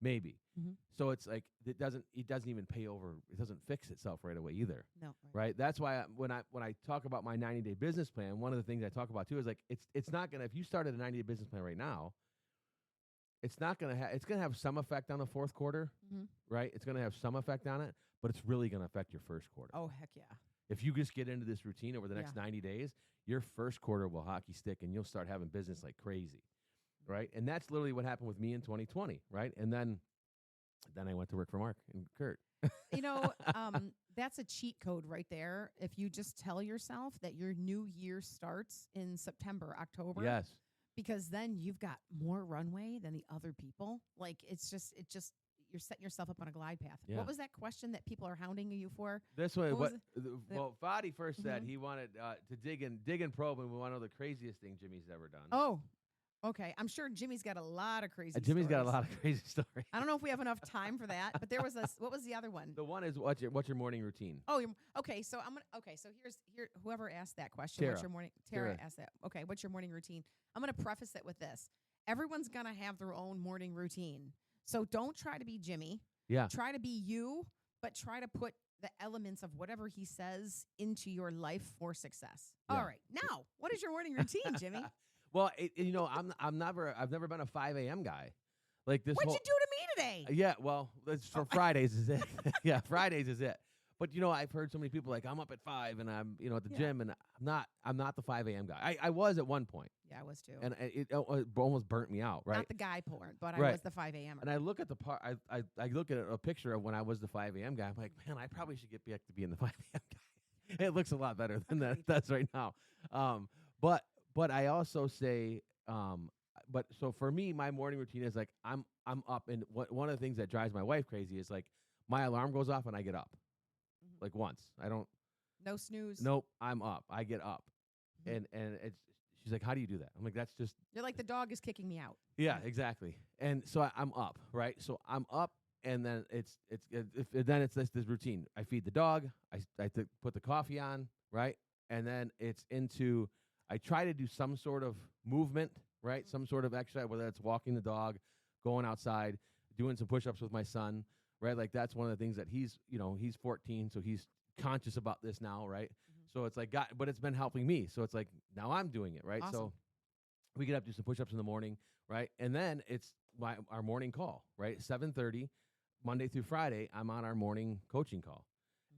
Maybe. Mhm. So it's like it doesn't even pay over. It doesn't fix itself right away either. No. Right. That's why when I talk about my 90-day business plan, one of the things I talk about too is like it's not gonna, if you started a 90-day business plan right now, it's not gonna it's gonna have some effect on the fourth quarter, right? It's gonna have some effect on it, but it's really gonna affect your first quarter. Oh, heck yeah. If you just get into this routine over the next 90 days, your first quarter will hockey stick and you'll start having business like crazy, right? And that's literally what happened with me in 2020, right? And then I went to work for Mark and Kurt. That's a cheat code right there. If you just tell yourself that your new year starts in September, October. Yes. Because then you've got more runway than the other people. Like it's just you're setting yourself up on a glide path. Yeah. What was that question that people are hounding you for? This one, What Fadi first said he wanted to dig and probe, and we want to know the craziest thing Jimmy's ever done. Oh, okay. I'm sure Jimmy's got a lot of crazy Jimmy's got a stories. lot of crazy stories. I don't know if we have enough time for that, but there was what was the other one? The one is what's your morning routine? Oh, okay. So So here, whoever asked that question, Tara. what's your morning? Tara asked that. Okay, what's your morning routine? I'm gonna preface it with this: everyone's gonna have their own morning routine. So don't try to be Jimmy. Yeah. Try to be you, but try to put the elements of whatever he says into your life for success. Yeah. All right. Now, what is your morning routine, Jimmy? Well, I've never been a 5 a.m. guy. Like this. What'd you do to me today? Yeah. Well, that's for Fridays is it. Yeah, Fridays is it. But I've heard so many people like I'm up at 5 and I'm at the gym and I'm not the 5 a.m. guy. I was at one point. Yeah, I was too. And it almost burnt me out. Right. Not the guy porn, but I Right. was the 5 a.m. And I look at the part. I look at a picture of when I was the 5 a.m. guy. I'm like, man, I probably should get back to being the 5 a.m. guy. It looks a lot better than that's right now. But I also say, so for me, my morning routine is like I'm up, and one of the things that drives my wife crazy is like my alarm goes off and I get up, like once. I don't. No snooze. Nope, I'm up. I get up, Mhm. and she's She's like, how do you do that? I'm like, that's just. You're like, the dog is kicking me out. Yeah, exactly. And so I'm up, right? So I'm up, and then then it's this routine. I feed the dog. I put the coffee on, right? And then it's into, I try to do some sort of movement, right? Some sort of exercise, whether it's walking the dog, going outside, doing some push-ups with my son, right? Like that's one of the things that he's 14, so he's conscious about this now, right? So it's like, but it's been helping me. So it's like, now I'm doing it, right? Awesome. So we get up, do some push-ups in the morning, right? And then it's our morning call, right? 7:30, Monday through Friday, I'm on our morning coaching call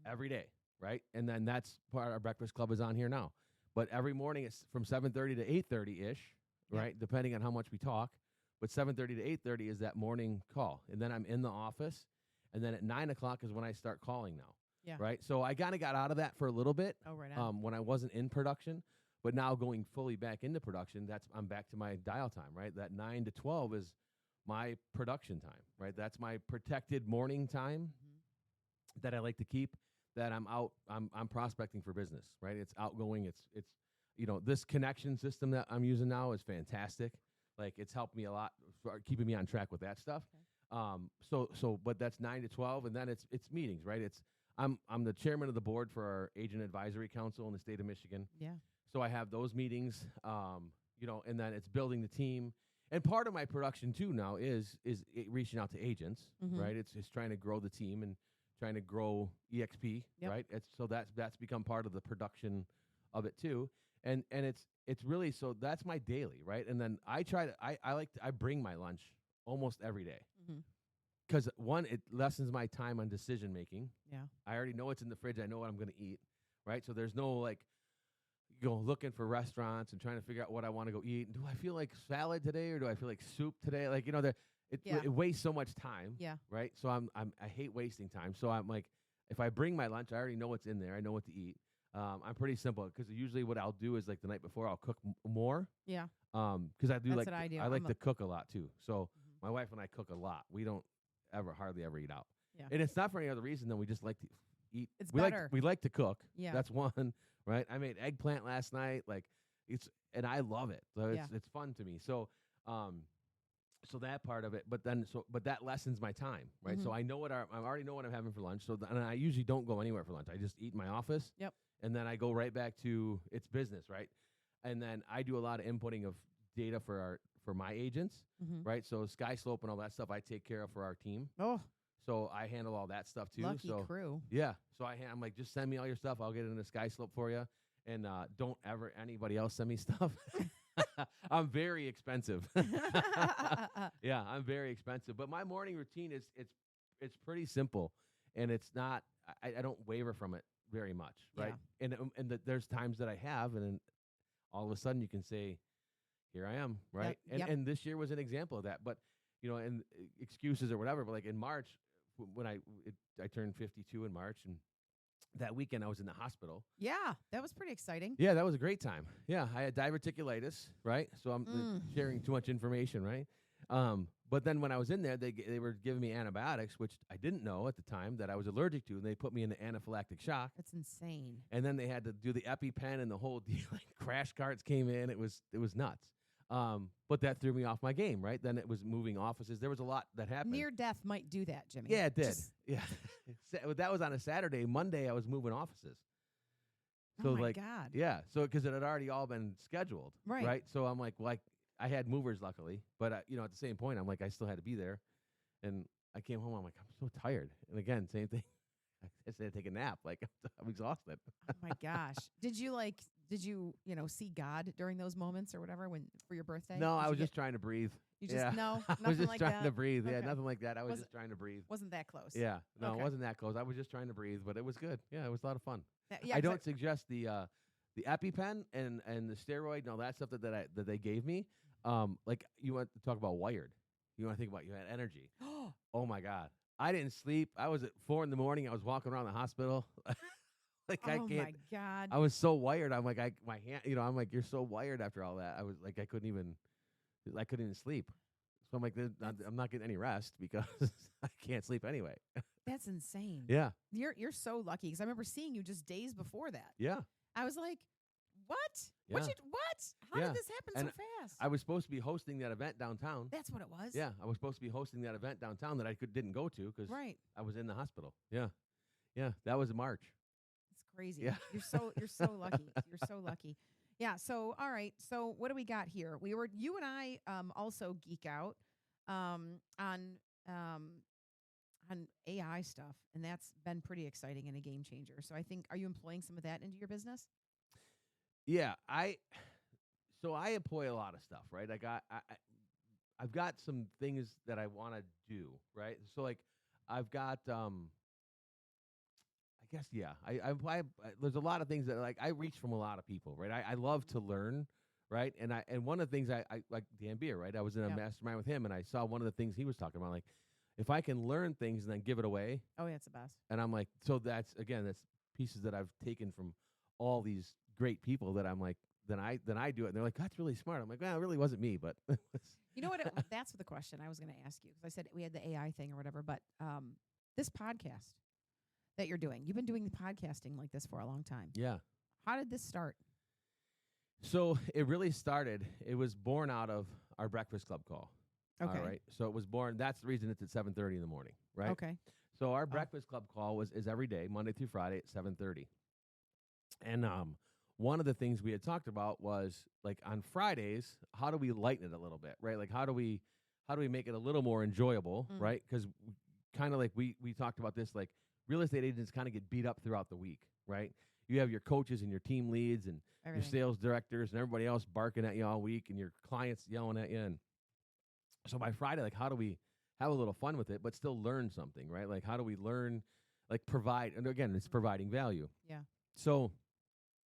every day, right? And then that's part our breakfast club is on here now. But every morning it's from 7:30 to 8:30-ish, right? Depending on how much we talk. But 7:30 to 8:30 is that morning call. And then I'm in the office. And then at 9 o'clock is when I start calling now. Yeah. Right. So I kind of got out of that for a little bit. Oh, right on. When I wasn't in production. But now going fully back into production, I'm back to my dial time, right? That 9 to 12 is my production time, right? That's my protected morning time that I like to keep, that I'm out, I'm prospecting for business, right? It's outgoing. It's this connection system that I'm using now is fantastic. Like it's helped me a lot for keeping me on track with that stuff. Okay. But that's 9 to 12, and then it's meetings, right? I'm the chairman of the board for our Agent Advisory Council in the state of Michigan. Yeah. So I have those meetings, and then it's building the team. And part of my production too now is reaching out to agents, right? It's trying to grow the team and trying to grow EXP, right? So that's become part of the production of it too. And it's really, so that's my daily, right? And then I bring my lunch almost every day. Because one, it lessens my time on decision making. Yeah. I already know what's in the fridge. I know what I'm going to eat, right? So there's no like looking for restaurants and trying to figure out what I want to go eat. Do I feel like salad today or do I feel like soup today? Like it wastes so much time. Yeah. Right. So I hate wasting time. So I'm like, if I bring my lunch, I already know what's in there. I know what to eat. I'm pretty simple because usually what I'll do is like the night before I'll cook more. Yeah. Because I do That's what I do. I like to cook a lot too. So my wife and I cook a lot. We don't hardly ever eat out. Yeah. And it's not for any other reason than we just like to eat. It's we better. We like to cook. Yeah. That's one, right? I made eggplant last night. Like and I love it. So it's fun to me. So so that part of it, but that lessens my time, right? So I know I already know what I'm having for lunch. So and I usually don't go anywhere for lunch. I just eat in my office. Yep. And then I go right back to it's business, right? And then I do a lot of inputting of data for my agents, right? So Sky Slope and all that stuff I take care of for our team. Oh. So I handle all that stuff too. Lucky crew. Yeah. So I'm like, just send me all your stuff. I'll get it in the Sky Slope for you. And don't ever anybody else send me stuff. I'm very expensive. Yeah, I'm very expensive. But my morning routine it's pretty simple, and it's not. I don't waver from it very much, right? Yeah. And there's times that I have, and then all of a sudden you can say, "Here I am," right? And this year was an example of that. But and excuses or whatever. But like in March, when I turned 52 in March, and that weekend I was in the hospital. Yeah, that was pretty exciting. Yeah, that was a great time. Yeah, I had diverticulitis, right? So I'm sharing too much information, right? But then when I was in there, they were giving me antibiotics, which I didn't know at the time that I was allergic to, and they put me into anaphylactic shock. That's insane. And then they had to do the EpiPen and the whole deal. Like crash carts came in. It was nuts. But that threw me off my game, right? Then it was moving offices. There was a lot that happened. Near death might do that, Jimmy. Yeah, it did. Yeah. That was on a Saturday. Monday, I was moving offices. So oh, my God. Yeah. So because it had already all been scheduled. Right. So I'm like, I had movers, luckily. But, at the same point, I'm like, I still had to be there. And I came home. I'm like, I'm so tired. And again, same thing. I said to take a nap. Like, I'm exhausted. Oh, my gosh. Did you see God during those moments or whatever for your birthday? No, I was just trying to breathe. You just, no, nothing like that? I was just trying to breathe. Okay. Yeah, nothing like that. I was just trying to breathe. Wasn't that close? Yeah. No, Okay. It wasn't that close. I was just trying to breathe, but it was good. Yeah, it was a lot of fun. Yeah, I don't suggest the EpiPen and the steroid and all that stuff that they gave me. Like you want to talk about wired. You want to think about you had energy. Oh my God. I didn't sleep. I was at 4 a.m. I was walking around the hospital. Like I can't. Oh my God. I was so wired. I'm like, my hand, I'm like, you're so wired after all that. I was like, I couldn't even sleep. So I'm like, I'm not getting any rest because I can't sleep anyway. That's insane. Yeah. You're so lucky because I remember seeing you just days before that. Yeah. I was like, What? Yeah. What? How Yeah. did this happen And so fast? I was supposed to be hosting that event downtown. That's what it was. Yeah, I was supposed to be hosting that event downtown that I didn't go to because Right. I was in the hospital. Yeah, that was in March. It's crazy. Yeah. You're so lucky. You're so lucky. Yeah. So all right. So what do we got here? You and I also geek out on AI stuff, and that's been pretty exciting and a game changer. So I think, are you employing some of that into your business? Yeah, so I employ a lot of stuff, right? Like I've got some things that I want to do, right? So like I've got I guess there's a lot of things that like I reach from a lot of people, right? I love to learn, right? And one of the things I like Dan Beer, right? I was in a mastermind with him and I saw one of the things he was talking about, like if I can learn things and then give it away. Oh yeah, it's the best. And I'm like, so that's pieces that I've taken from all these great people that I'm like, then I do it. And they're like, that's really smart. I'm like, well, it really wasn't me, but you know what? That's the question I was going to ask you, because I said we had the AI thing or whatever, but this podcast that you're doing, you've been doing the podcasting like this for a long time. Yeah. How did this start? So it really started, it was born out of our Breakfast Club call. Okay. All right. So it was born, that's the reason it's at 7:30 in the morning, right? Okay. So our Breakfast Club call is every day, Monday through Friday at 7:30. And one of the things we had talked about was like on Fridays, how do we lighten it a little bit, right? Like how do we make it a little more enjoyable, right? Because kind of like we talked about this, like real estate agents kind of get beat up throughout the week, right? You have your coaches and your team leads and your sales directors and everybody else barking at you all week and your clients yelling at you. And so by Friday, like how do we have a little fun with it, but still learn something, right? Like how do we learn, like provide, and again, it's providing value. Yeah. So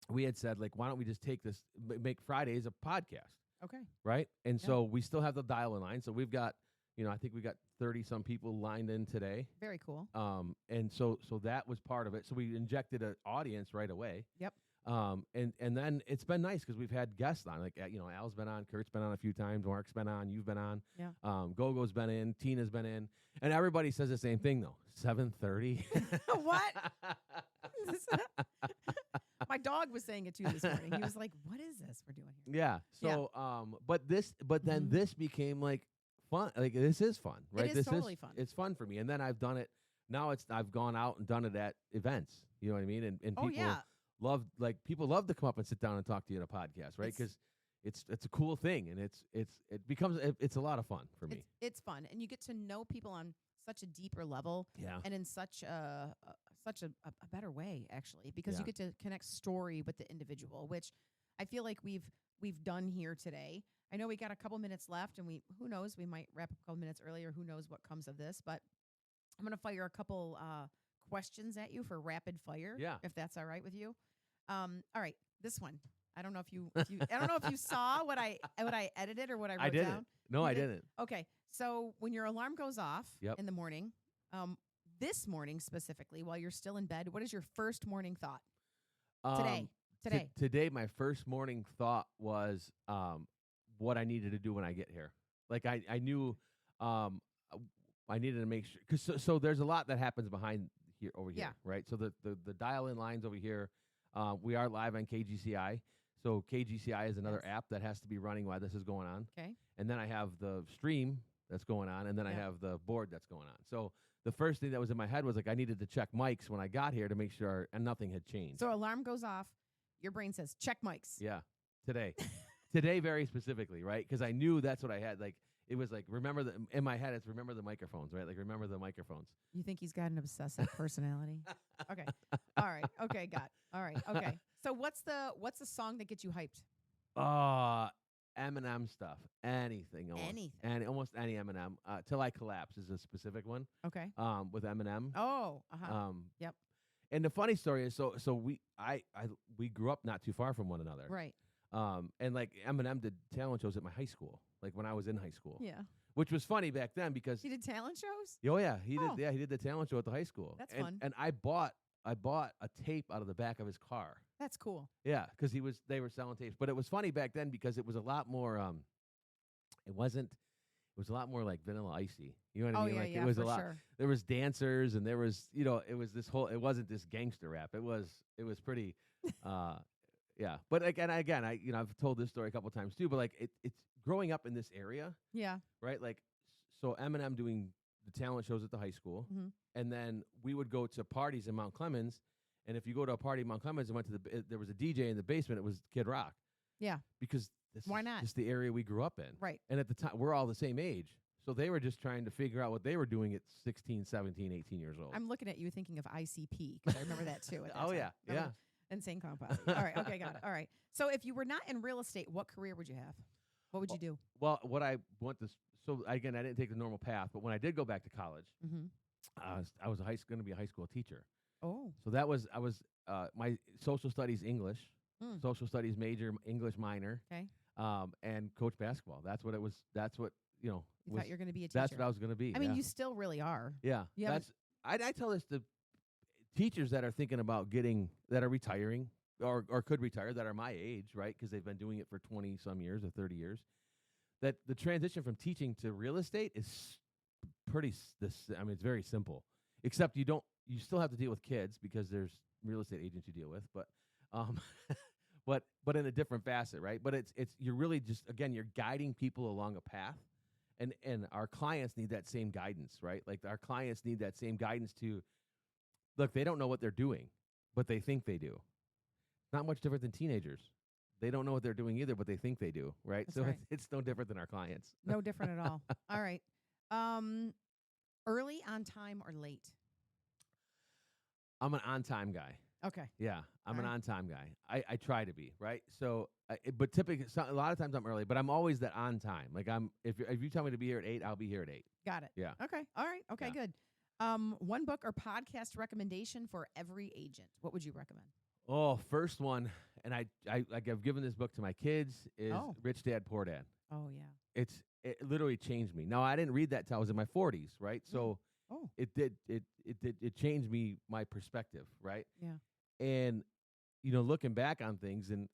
we had said, like, why don't we just take this, make Fridays a podcast? Okay. Right? And so we still have the dial-in line. So we've got, I think we got 30-some people lined in today. Very cool. And so that was part of it. So we injected an audience right away. Yep. And then it's been nice because we've had guests on. Like, Al's been on, Kurt's been on a few times, Mark's been on, you've been on. Yeah. Gogo's been in, Tina's been in. And everybody says the same thing, though. 7:30. What? My dog was saying it too this morning. He was like, "What is this we're doing here?" Yeah. So, but then this became like fun. Like this is fun, right? It is totally fun. It's fun for me. And then I've done it. Now I've gone out and done it at events. You know what I mean? And people love to come up and sit down and talk to you in a podcast, right? Because it's a cool thing, and it's a lot of fun for me. It's fun, and you get to know people on such a deeper level, and in such a better way, actually, because you get to connect story with the individual, which I feel like we've done here today. I know we got a couple minutes left, and who knows, we might wrap up a couple minutes earlier. Who knows what comes of this? But I'm going to fire a couple questions at you for rapid fire, if that's all right with you. All right, this one. I don't know if you I don't know if you saw what I edited or what I wrote down. No, I didn't. Okay, so when your alarm goes off in the morning, this morning specifically, while you're still in bed, what is your first morning thought? Today. Today, my first morning thought was what I needed to do when I get here. Like I knew I needed to make sure, because so there's a lot that happens behind over here, right? So the dial-in lines over here. We are live on KGCI. So KGCI is another app that has to be running while this is going on. Okay. And then I have the stream that's going on, and then I have the board that's going on. So the first thing that was in my head was like I needed to check mics when I got here to make sure and nothing had changed. So alarm goes off, your brain says check mics. Yeah, today. Today very specifically, right? Because I knew that's what I had. Like it was like in my head it's remember the microphones, right? Like remember the microphones. You think he's got an obsessive personality? Okay. All right. Okay, got it. All right. Okay. So what's the song that gets you hyped? Eminem stuff. Anything. Almost any Eminem. Till I Collapse is a specific one. Okay. With Eminem. Oh. Yep. And the funny story is, so we grew up not too far from one another. Right. And like Eminem did talent shows at my high school, like when I was in high school. Yeah. Which was funny back then because he did talent shows. Oh yeah, he did. Yeah, he did the talent show at the high school. That's fun. And I bought a tape out of the back of his car. That's cool. Yeah, because they were selling tapes. But it was funny back then because it was a lot more. It was a lot more like Vanilla Icy. You know what I mean? Like it was a lot. Sure. There was dancers and there was, it was this whole. It wasn't this gangster rap. It was pretty. Yeah. But again, I've told this story a couple times too. But like, it's growing up in this area, Yeah. right? Like, so Eminem doing the talent shows at the high school, Mhm. and then we would go to parties in Mount Clemens. And if you go to a party in Mount Clemens and went to there was a DJ in the basement. It was Kid Rock. Yeah. Because Why not? Just the area we grew up in. Right. And at the time, we're all the same age. So they were just trying to figure out what they were doing at 16, 17, 18 years old. I'm looking at you thinking of ICP because I remember that too. At that Oh, time. yeah. Remember Insane Clown Posse. All right. Okay, got it. All right. So if you were not in real estate, what career would you have? What would you do? Well, what I want to so again, I didn't take the normal path, but when I did go back to college, Mm-hmm. I was going to be a high school teacher. Oh. So I was my social studies English, social studies major, English minor, Okay. and coach basketball. That's what it was. That's what You thought you were going to be a teacher. That's what I was going to be. I mean, yeah. you still really are. Yeah. You That's I tell this to teachers that are thinking about that are retiring or could retire that are my age, right? Because they've been doing it for 20 some years or 30 years. That the transition from teaching to real estate is it's very simple. Except you still have to deal with kids because there's real estate agents you deal with, but but in a different facet, right? But it's you're really just, again, you're guiding people along a path. And our clients need that same guidance, right? Like our clients need that same guidance to look, they don't know what they're doing, but they think they do. Not much different than teenagers. They don't know what they're doing either, but they think they do, right? That's So right. it's no different than our clients. No different at all. All right. Early, on time, or late? I'm an on-time guy. Okay. Yeah, I'm an Alright. on-time guy. I try to be, right? So, but typically, a lot of times I'm early, but I'm always that on time. Like if you tell me to be here at 8, I'll be here at 8. Got it. Yeah. Okay. All right. Okay, Yeah. good. One book or podcast recommendation for every agent. What would you recommend? Oh, first one, and I've given this book to my kids, is Rich Dad Poor Dad. Oh, yeah. It literally changed me. Now, I didn't read that till I was in my 40s, right? So Oh. it changed my perspective, right? Yeah. And looking back on things and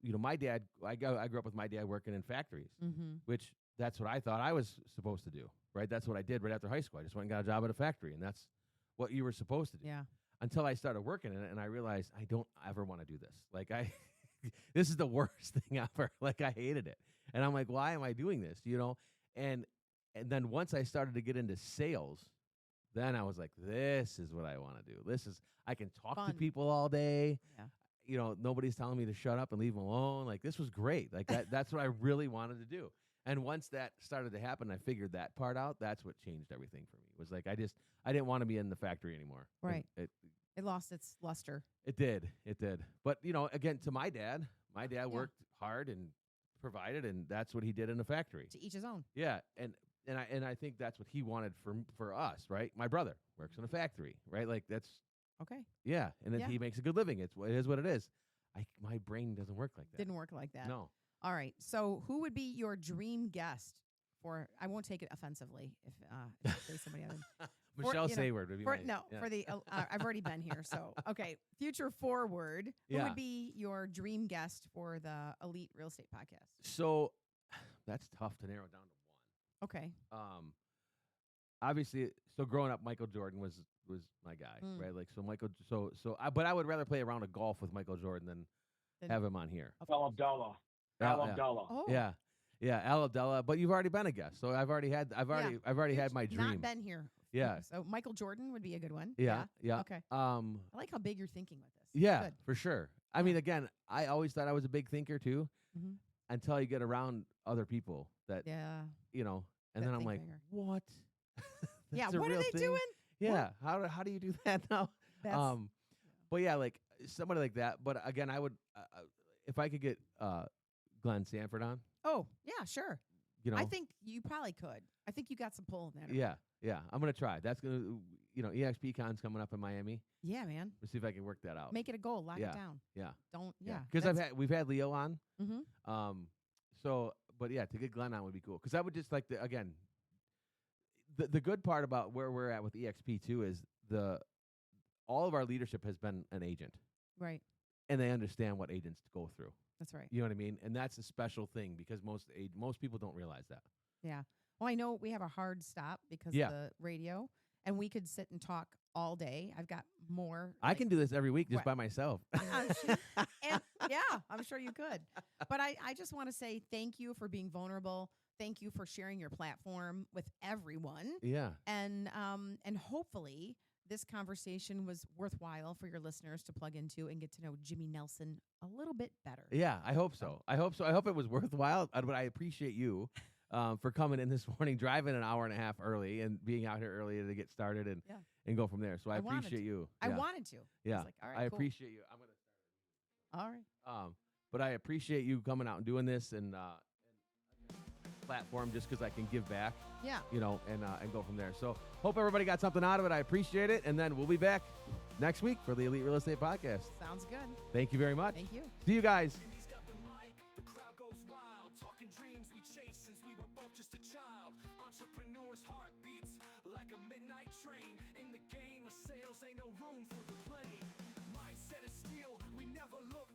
my dad, I grew up with my dad working in factories, Mm-hmm. which that's what I thought I was supposed to do, right? That's what I did right after high school. I just went and got a job at a factory, and that's what you were supposed to do. Yeah. Until I started working in it, and I realized I don't ever want to do this. Like this is the worst thing ever. Like I hated it, and I'm like, why am I doing this? And then once I started to get into sales, then I was like, this is what I want to do. I can talk to Fun. people all day. Yeah. Nobody's telling me to shut up and leave them alone. Like this was great. Like that's what I really wanted to do. And once that started to happen, I figured that part out. That's what changed everything for me. It was like I didn't want to be in the factory anymore. Right. And It lost its luster. It did. But again, to my dad worked hard and provided, and that's what he did in the factory. To each his own. Yeah, and I think that's what he wanted for us, right? My brother works in a factory, right? Like that's Okay. yeah, and then Yeah. he makes a good living. It is what it is. My brain doesn't work like that. Didn't work like that. No. All right. So who would be your dream guest for, I won't take it offensively if you say somebody other. Michelle Saward would be For, my, no, yeah. for the, I've already been here. So, okay. Future forward, who Yeah. would be your dream guest for the Elite Real Estate Podcast? So that's tough to narrow down to one. Okay. Obviously, so growing up, Michael Jordan was my guy, right? Like, but I would rather play a round of golf with Michael Jordan than have him on here. Al Abdallah. Al Abdallah. Oh. Yeah, Al Abdallah. But you've already been a guest, so I've already had my dream. Not been here. Yeah. So Michael Jordan would be a good one. Yeah. Okay. I like how big you're thinking with this. Yeah, Good. for sure. I mean, again, I always thought I was a big thinker too, Mhm. until you get around other people that Yeah. and That then I'm think like, bigger. what? Yeah. That's a What are real they thing? doing? Yeah. How do you do that now? That's, But yeah, like somebody like that. But again, I would if I could get Glenn Sanford on. oh, yeah, sure. You know, I think you probably could. I think you got some pull in that. yeah, I'm gonna try. That's gonna, EXPCon's coming up in Miami. Yeah, man. Let's see if I can work that out. Make it a goal. Lock Yeah. it down. Yeah. Don't. Yeah. Because we've had Leo on. Mm-hmm. So, but yeah, to get Glenn on would be cool. Because I would just like to, again, the good part about where we're at with EXP too is all of our leadership has been an agent, Right. and they understand what agents go through. That's right. You know what I mean? And that's a special thing because most people don't realize that. Yeah. Well, I know we have a hard stop because Yeah. of the radio, and we could sit and talk all day. I've got more. I can do this every week just What? by myself. And yeah, I'm sure you could. But I just want to say thank you for being vulnerable. Thank you for sharing your platform with everyone. Yeah. And hopefully this conversation was worthwhile for your listeners to plug into and get to know Jimmy Nelson a little bit better. Yeah, I hope so. I hope it was worthwhile. But I appreciate you for coming in this morning, driving an hour and a half early and being out here early to get started and go from there. So I appreciate you. I Yeah. wanted to. Yeah. I was like, all right, I cool. appreciate you. I'm going to All right. But I appreciate you coming out and doing this and platform just because I can give back, Yeah. and go from there. So hope everybody got something out of it. I appreciate it. And then we'll be back next week for the Elite Real Estate Podcast. Sounds good. Thank you very much. Thank you. See you guys. The crowd goes wild, talking dreams we chased since we were both just a child. Entrepreneurs' heartbeats like a midnight train. In the game of sales, ain't no room for the plane. Mindset is steel, we never look